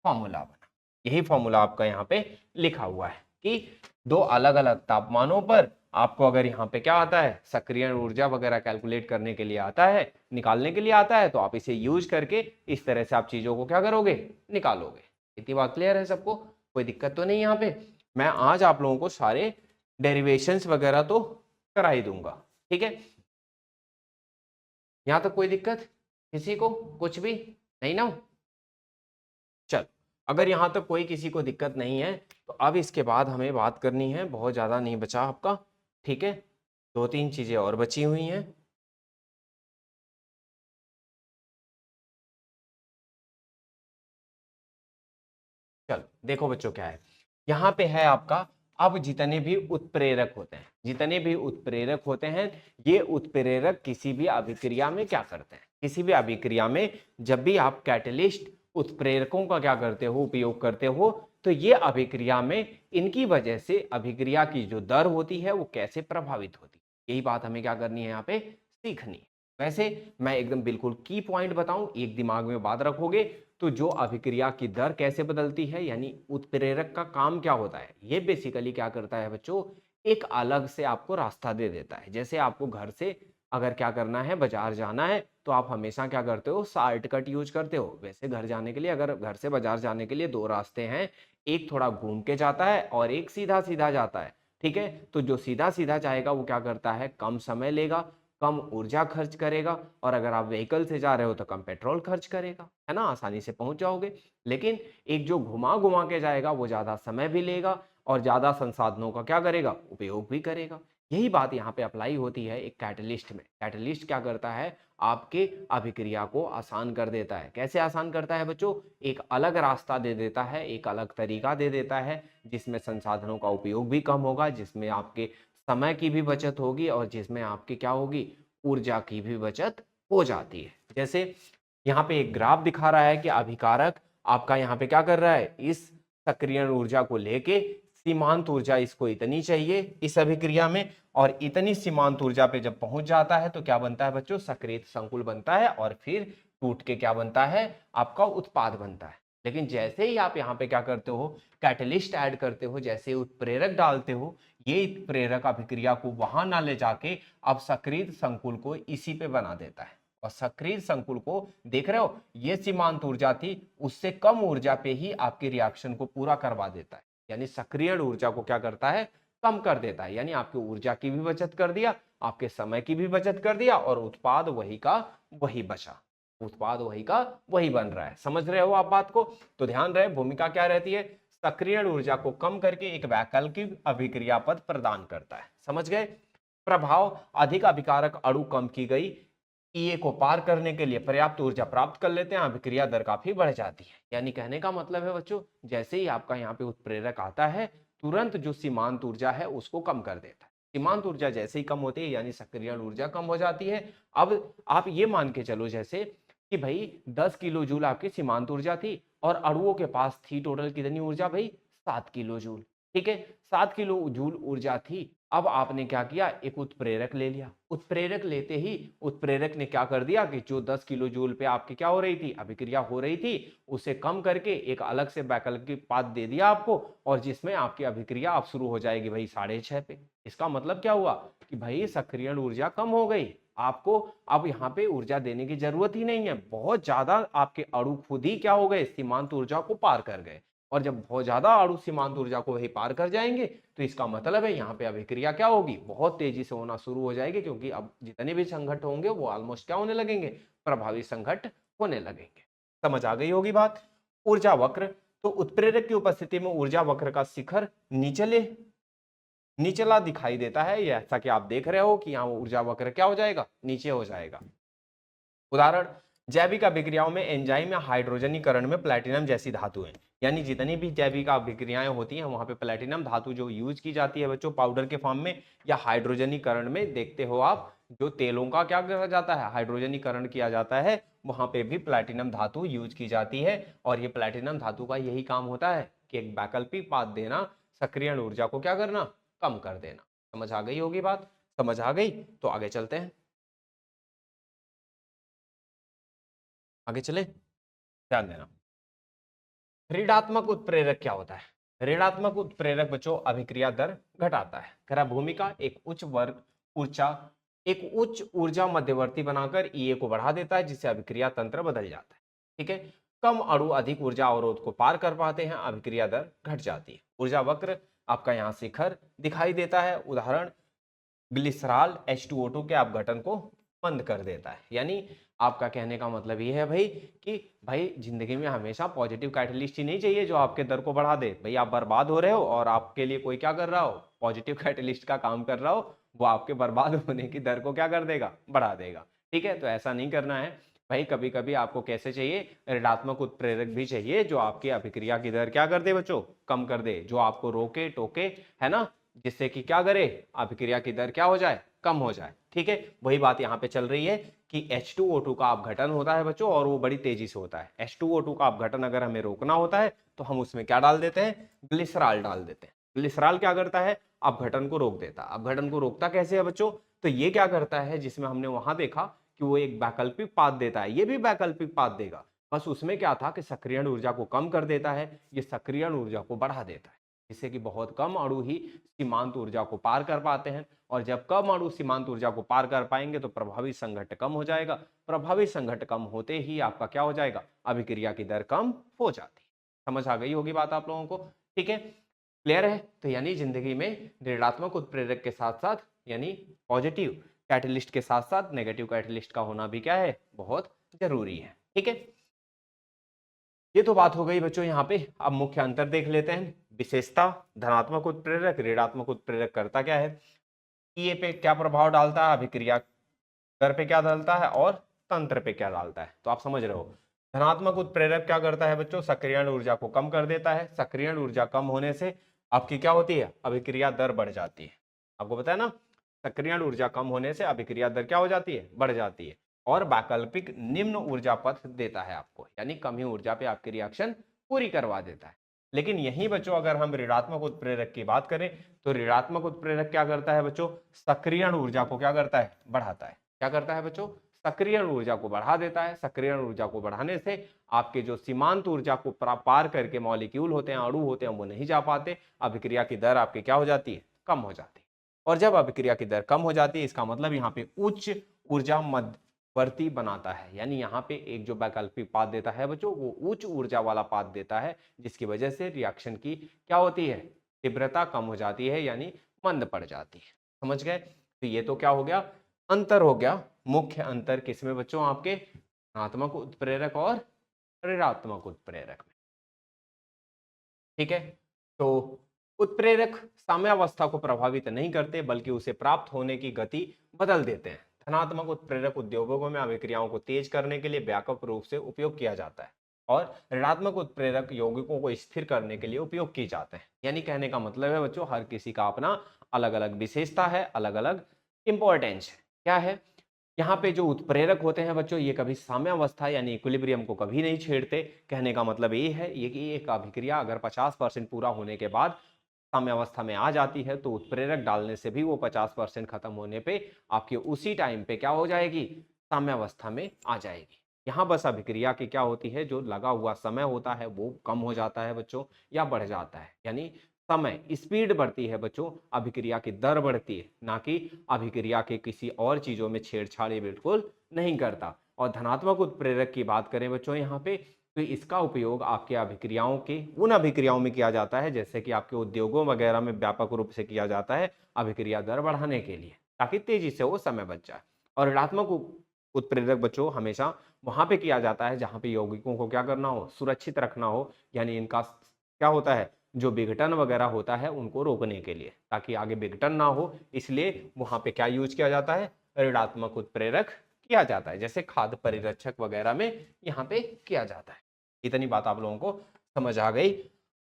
फॉर्मूला बना। यही फॉर्मूला आपका यहाँ पे लिखा हुआ है कि दो अलग अलग तापमानों पर आपको अगर यहाँ पे क्या आता है, सक्रियण ऊर्जा वगैरह कैलकुलेट करने के लिए आता है, निकालने के लिए आता है, तो आप इसे यूज करके इस तरह से आप चीजों को क्या करोगे, निकालोगे। इतनी बात क्लियर है सबको, कोई दिक्कत तो नहीं। यहाँ पे मैं आज आप लोगों को सारे डेरिवेशंस वगैरह तो करा ही दूंगा, ठीक है। यहाँ तक कोई दिक्कत किसी को, कुछ भी नहीं ना। चल, अगर यहां तक कोई किसी को दिक्कत नहीं है तो अब इसके बाद हमें बात करनी है, बहुत ज्यादा नहीं बचा आपका, ठीक है, 2-3 चीजें और बची हुई हैं। चल देखो बच्चों क्या है, यहाँ पे है आपका, अब जितने भी उत्प्रेरक होते हैं, जितने भी उत्प्रेरक होते हैं, ये उत्प्रेरक किसी भी अभिक्रिया में क्या करते हैं, किसी भी अभिक्रिया में जब भी आप कैटलिस्ट उत्प्रेरकों का क्या करते हो, उपयोग करते हो, तो ये अभिक्रिया में इनकी वजह से अभिक्रिया की जो दर होती है वो कैसे प्रभावित होती है, यही बात हमें क्या करनी है, यहाँ पे सीखनी है। वैसे मैं एकदम बिल्कुल की पॉइंट बताऊं, एक दिमाग में बात रखोगे तो जो अभिक्रिया की दर कैसे बदलती है, यानी उत्प्रेरक का काम क्या होता है, ये बेसिकली क्या करता है बच्चों, एक अलग से आपको रास्ता दे देता है। जैसे आपको घर से अगर क्या करना है, बाजार जाना है, तो आप हमेशा क्या करते हो, शॉर्टकट यूज करते हो। वैसे घर जाने के लिए, अगर घर से बाजार जाने के लिए दो रास्ते हैं, एक थोड़ा घूम के जाता है और एक सीधा सीधा जाता है, ठीक है। तो जो सीधा सीधा जाएगा वो क्या करता है, कम समय लेगा, कम ऊर्जा खर्च करेगा, और अगर आप व्हीकल से जा रहे हो तो कम पेट्रोल खर्च करेगा, है ना, आसानी से पहुंच जाओगे। लेकिन एक जो घुमा घुमा के जाएगा वो ज्यादा समय भी लेगा और ज्यादा संसाधनों का क्या करेगा, उपयोग भी करेगा। यही बात यहाँ पे अप्लाई होती है एक कैटलिस्ट में। कैटलिस्ट क्या करता है, आपके अभिक्रिया को आसान कर देता है। कैसे आसान करता है बच्चों, एक अलग रास्ता दे देता है, एक अलग तरीका दे देता है, जिसमें संसाधनों का उपयोग भी कम होगा, जिसमें आपके समय की भी बचत होगी, और जिसमें आपकी क्या होगी, ऊर्जा की भी बचत हो जाती है। जैसे यहाँ पे एक ग्राफ दिखा रहा है कि अभिकारक आपका यहाँ पे क्या कर रहा है, इस सक्रियण ऊर्जा को लेके सीमांत ऊर्जा इसको इतनी चाहिए इस अभिक्रिया में, और इतनी सीमांत ऊर्जा पे जब पहुंच जाता है तो क्या बनता है बच्चों, सक्रिय संकुल बनता है, और फिर टूट के क्या बनता है, आपका उत्पाद बनता है। लेकिन जैसे ही आप यहाँ पे क्या करते हो, कैटलिस्ट ऐड करते हो, जैसे उत्प्रेरक डालते हो, ये प्रेरक अभिक्रिया को वहां ना ले जाके अब सक्रिय संकुल को इसी पे बना देता है। और सक्रिय संकुल को देख रहे हो, ये सीमांत ऊर्जा थी, उससे कम ऊर्जा पे ही आपके रिएक्शन को पूरा करवा देता है। यानी सक्रिय ऊर्जा को क्या करता है, कम कर देता है। यानी आपकी ऊर्जा की भी बचत कर दिया, आपके समय की भी बचत कर दिया, और उत्पाद वही का वही बचा, उत्पाद वही का वही बन रहा है। समझ रहे हो आप बात को। तो ध्यान रहे, भूमिका क्या रहती है, सक्रिय ऊर्जा को कम करके एक वैकल्पिक अभिक्रिया पद प्रदान करता है। समझ गए। प्रभाव, अधिक अभिकारक अणु कम की गई, ईए को पार करने के लिए पर्याप्त ऊर्जा प्राप्त कर लेते हैं, अभिक्रिया दर काफी बढ़ जाती है। यानी कहने का मतलब है बच्चों, जैसे ही आपका यहाँ पे उत्प्रेरक आता है, तुरंत जो सीमांत ऊर्जा है उसको कम कर देता है। सीमांत ऊर्जा जैसे ही कम होती है, यानी सक्रिय ऊर्जा कम हो जाती है। अब आप ये मान के चलो जैसे कि भाई 10 किलो जूल आपकी सीमांत ऊर्जा थी, और अणुओं के पास थी टोटल कितनी ऊर्जा भाई, 7 किलो जूल, ठीक है, 7 किलो जूल ऊर्जा थी। अब आपने क्या किया, एक उत्प्रेरक ले लिया। उत्प्रेरक लेते ही उत्प्रेरक ने क्या कर दिया कि जो 10 किलो जूल पे आपकी क्या हो रही थी, अभिक्रिया हो रही थी, उसे कम करके एक अलग से वैकल्पिक पाथ दे दिया आपको, और जिसमें आपकी अभिक्रिया अब शुरू हो जाएगी भाई 6.5 पे। इसका मतलब क्या हुआ कि भाई सक्रियण ऊर्जा कम हो गई, आपको अब यहाँ पे ऊर्जा देने की जरूरत ही नहीं है। बहुत ज्यादा आपके अणु खुद ही क्या हो गए, सीमांत ऊर्जा को पार कर गए। और जब बहुत ज्यादा अणु सीमांत ऊर्जा को वही पार कर जाएंगे तो इसका मतलब है यहाँ पे अभिक्रिया क्या होगी, बहुत तेजी से होना शुरू हो जाएगी, क्योंकि अब जितने भी संघट होंगे वो ऑलमोस्ट क्या होने लगेंगे, प्रभावी संघट होने लगेंगे। समझ आ गई होगी बात। ऊर्जा वक्र, तो उत्प्रेरक की उपस्थिति में ऊर्जा वक्र का शिखर निचला दिखाई देता है, ये ऐसा कि आप देख रहे हो कि यहाँ ऊर्जा वक्र क्या हो जाएगा, नीचे हो जाएगा। उदाहरण, जैविक अभिक्रियाओं में एंजाइम या हाइड्रोजनीकरण में प्लैटिनम जैसी धातुएं, यानी जितनी भी जैविक अभिक्रियाएं होती हैं वहां पे प्लैटिनम धातु जो यूज की जाती है बच्चों पाउडर के फॉर्म में या हाइड्रोजनीकरण में, देखते हो आप जो तेलों का क्या किया जाता है, हाइड्रोजनीकरण किया जाता है, वहां पे भी प्लैटिनम धातु यूज की जाती है। और ये प्लैटिनम धातु का यही काम होता है कि एक वैकल्पिक पाथ देना, सक्रियण ऊर्जा को क्या करना, कम कर देना। समझ आ गई होगी बात। समझ आ गई तो आगे चलते हैं, आगे चले, ध्यान देना। ऋणात्मक उत्प्रेरक क्या होता है? ऋणात्मक उत्प्रेरक बच्चों अभिक्रिया दर घटाता है। करा भूमिका, एक उच्च ऊर्जा मध्यवर्ती बनाकर ईए को बढ़ा देता है, जिससे अभिक्रिया तंत्र बदल जाता है। ठीक है, कम अणु अधिक ऊर्जा अवरोध को पार कर पाते हैं, अभिक्रिया दर घट जाती है। ऊर्जा वक्र आपका यहाँ शिखर दिखाई देता है। उदाहरण, ग्लिसरॉल H2O2 के अपघटन को बंद कर देता है। यानी आपका कहने का मतलब ये है भाई कि भाई जिंदगी में हमेशा पॉजिटिव कैटलिस्ट ही नहीं चाहिए जो आपके दर को बढ़ा दे। भाई आप बर्बाद हो रहे हो और आपके लिए कोई क्या कर रहा हो, पॉजिटिव कैटलिस्ट का काम कर रहा हो, वो आपके बर्बाद होने की दर को क्या कर देगा, बढ़ा देगा। ठीक है, तो ऐसा नहीं करना है भाई। कभी कभी आपको कैसे चाहिए, ऋणात्मक उत्प्रेरक भी चाहिए जो आपकी अभिक्रिया की दर क्या कर दे बच्चों, कम कर दे, जो आपको रोके टोके, है ना, जिससे कि क्या करे, अभिक्रिया की दर क्या हो जाए, कम हो जाए। ठीक है, वही बात यहाँ पे चल रही है कि H2O2 का अपघटन होता है बच्चों और वो बड़ी तेजी से होता है। H2O2 का अपघटन अगर हमें रोकना होता है तो हम उसमें क्या डाल देते हैं, ग्लिसरॉल डाल देते हैं। ग्लिसरॉल क्या करता है, अपघटन को रोक देता है। अपघटन को रोकता कैसे है बच्चों, तो ये क्या करता है, जिसमें हमने वहां देखा कि वो एक वैकल्पिक पाथ देता है, ये भी वैकल्पिक पाथ देगा, बस उसमें क्या था कि सक्रियण ऊर्जा को कम कर देता है, ये सक्रियण ऊर्जा को बढ़ा देता है, जिससे कि बहुत कम अणु ही सीमांत ऊर्जा को पार कर पाते हैं। और जब कम अणु सीमांत ऊर्जा को पार कर पाएंगे तो प्रभावी संघट्ट कम हो जाएगा। प्रभावी संघट्ट कम होते ही आपका क्या हो जाएगा, अभिक्रिया की दर कम हो जाती है। समझ आ गई होगी बात आप लोगों को। ठीक है, क्लियर है। तो यानी जिंदगी में ऋणात्मक उत्प्रेरक के साथ साथ यानी पॉजिटिव कैटलिस्ट के साथ साथ नेगेटिव कैटलिस्ट का होना भी क्या है, बहुत जरूरी है। ठीक है, ये तो बात हो गई बच्चों यहाँ पे। अब मुख्य अंतर देख लेते हैं। विशेषता, धनात्मक उत्प्रेरक, ऋणात्मक उत्प्रेरक करता क्या है, ये पे क्या प्रभाव डालता है, अभिक्रिया दर पे क्या डालता है और तंत्र पे क्या डालता है, तो आप समझ रहे हो। धनात्मक उत्प्रेरक क्या करता है बच्चों, सक्रियण ऊर्जा को कम कर देता है। सक्रियण ऊर्जा कम होने से आपकी क्या होती है, अभिक्रिया दर बढ़ जाती है। आपको पता है ना, सक्रियण ऊर्जा कम होने से अभिक्रिया दर क्या हो जाती है, बढ़ जाती है। और वैकल्पिक निम्न ऊर्जा पथ देता है आपको, यानी कम ही ऊर्जा पे आपकी रिएक्शन पूरी करवा देता है। लेकिन यही बच्चों अगर हम ऋणात्मक उत्प्रेरक की बात करें तो ऋणात्मक उत्प्रेरक क्या करता है बच्चों, सक्रियण ऊर्जा को क्या करता है, बढ़ाता है। क्या करता है बच्चों, सक्रियण ऊर्जा को बढ़ा देता है। सक्रियण ऊर्जा को बढ़ाने से आपके जो सीमांत ऊर्जा को पार करके मॉलिक्यूल होते हैं, अणु होते हैं, वो नहीं जा पाते। अभिक्रिया की दर आपकी क्या हो जाती है, कम हो जाती है। और जब अभिक्रिया की दर कम हो जाती है इसका मतलब यहाँ पे उच्च ऊर्जा मध्यवर्ती बनाता है, यानी यहाँ पे एक जो वैकल्पिक पाथ देता है बच्चों वो उच्च ऊर्जा वाला पाथ देता है, जिसकी वजह से रिएक्शन की क्या होती है, तीव्रता कम हो जाती है, यानी मंद पड़ जाती है। समझ गए। तो ये तो क्या हो गया, अंतर हो गया। मुख्य अंतर किसमें बच्चों, आपके धनात्मक उत्प्रेरक और ऋणात्मक उत्प्रेरक में। ठीक है, तो उत्प्रेरक साम्यावस्था को प्रभावित नहीं करते बल्कि उसे प्राप्त होने की गति बदल देते हैं। धनात्मक उत्प्रेरक उद्योगों में अभिक्रियाओं को तेज करने के लिए व्यापक रूप से उपयोग किया जाता है और ऋणात्मक उत्प्रेरक यौगिकों को स्थिर करने के लिए उपयोग किए जाते हैं। यानी कहने का मतलब है बच्चों, हर किसी का अपना अलग अलग विशेषता है, अलग अलग इंपॉर्टेंस है। क्या है, यहाँ पे जो उत्प्रेरक होते हैं बच्चों ये कभी साम्यावस्था यानी इक्विलिब्रियम को कभी नहीं छेड़ते। कहने का मतलब ये है ये कि एक अभिक्रिया अगर 50% पूरा होने के बाद साम्यावस्था में आ जाती है तो उत्प्रेरक डालने से भी वो 50% खत्म होने पे आपके उसी टाइम पे क्या हो जाएगी, साम्यावस्था में आ जाएगी। यहाँ बस अभिक्रिया की क्या होती है, जो लगा हुआ समय होता है वो कम हो जाता है बच्चों या बढ़ जाता है। यानी समय स्पीड बढ़ती है बच्चों, अभिक्रिया की दर बढ़ती है, ना कि अभिक्रिया के किसी और चीजों में छेड़छाड़ बिल्कुल नहीं करता। और धनात्मक उत्प्रेरक की बात करें बच्चों यहाँ पे तो इसका उपयोग आपके अभिक्रियाओं के उन अभिक्रियाओं में किया जाता है जैसे कि आपके उद्योगों वगैरह में व्यापक रूप से किया जाता है अभिक्रिया दर बढ़ाने के लिए, ताकि तेजी से वो समय बच जाए। और ऋणात्मक उत्प्रेरक बच्चों हमेशा वहां पे किया जाता है जहां पे यौगिकों को क्या करना हो, सुरक्षित रखना हो, यानी इनका क्या होता है, जो विघटन वगैरह होता है उनको रोकने के लिए, ताकि आगे विघटन ना हो, इसलिए वहां पे क्या यूज किया जाता है, ऋणात्मक उत्प्रेरक किया जाता है, जैसे खाद्य परिरक्षक वगैरह में यहाँ पे किया जाता है। इतनी बात आप लोगों को समझ आ गई।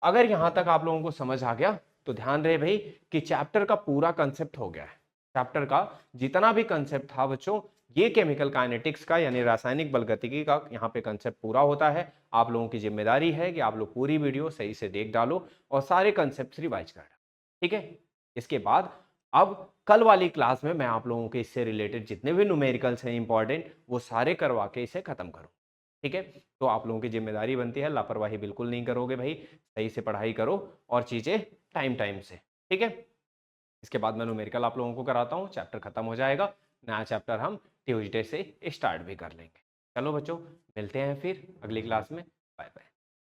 अगर यहां तक आप लोगों को समझ आ गया तो ध्यान रहे भाई कि चैप्टर का पूरा कंसेप्ट हो गया है। चैप्टर का जितना भी कंसेप्ट था बच्चों, ये केमिकल काइनेटिक्स का यानी रासायनिक बलगतिकी का यहाँ पे कंसेप्ट पूरा होता है। आप लोगों की जिम्मेदारी है कि आप लोग पूरी वीडियो सही से देख डालो और सारे कंसेप्ट रिवाइज कर डालो, ठीक है। इसके बाद अब कल वाली क्लास में मैं आप लोगों के इससे रिलेटेड जितने भी न्यूमेरिकल्स हैं इंपॉर्टेंट, वो सारे करवा के इसे खत्म करूँ, ठीक है। तो आप लोगों की जिम्मेदारी बनती है, लापरवाही बिल्कुल नहीं करोगे भाई, सही से पढ़ाई करो और चीजें टाइम टाइम से, ठीक है। इसके बाद मैं न्यूमेरिकल आप लोगों को कराता हूँ, चैप्टर खत्म हो जाएगा, नया चैप्टर हम ट्यूसडे से स्टार्ट भी कर लेंगे। चलो बच्चों, मिलते हैं फिर अगली क्लास में, बाय बाय।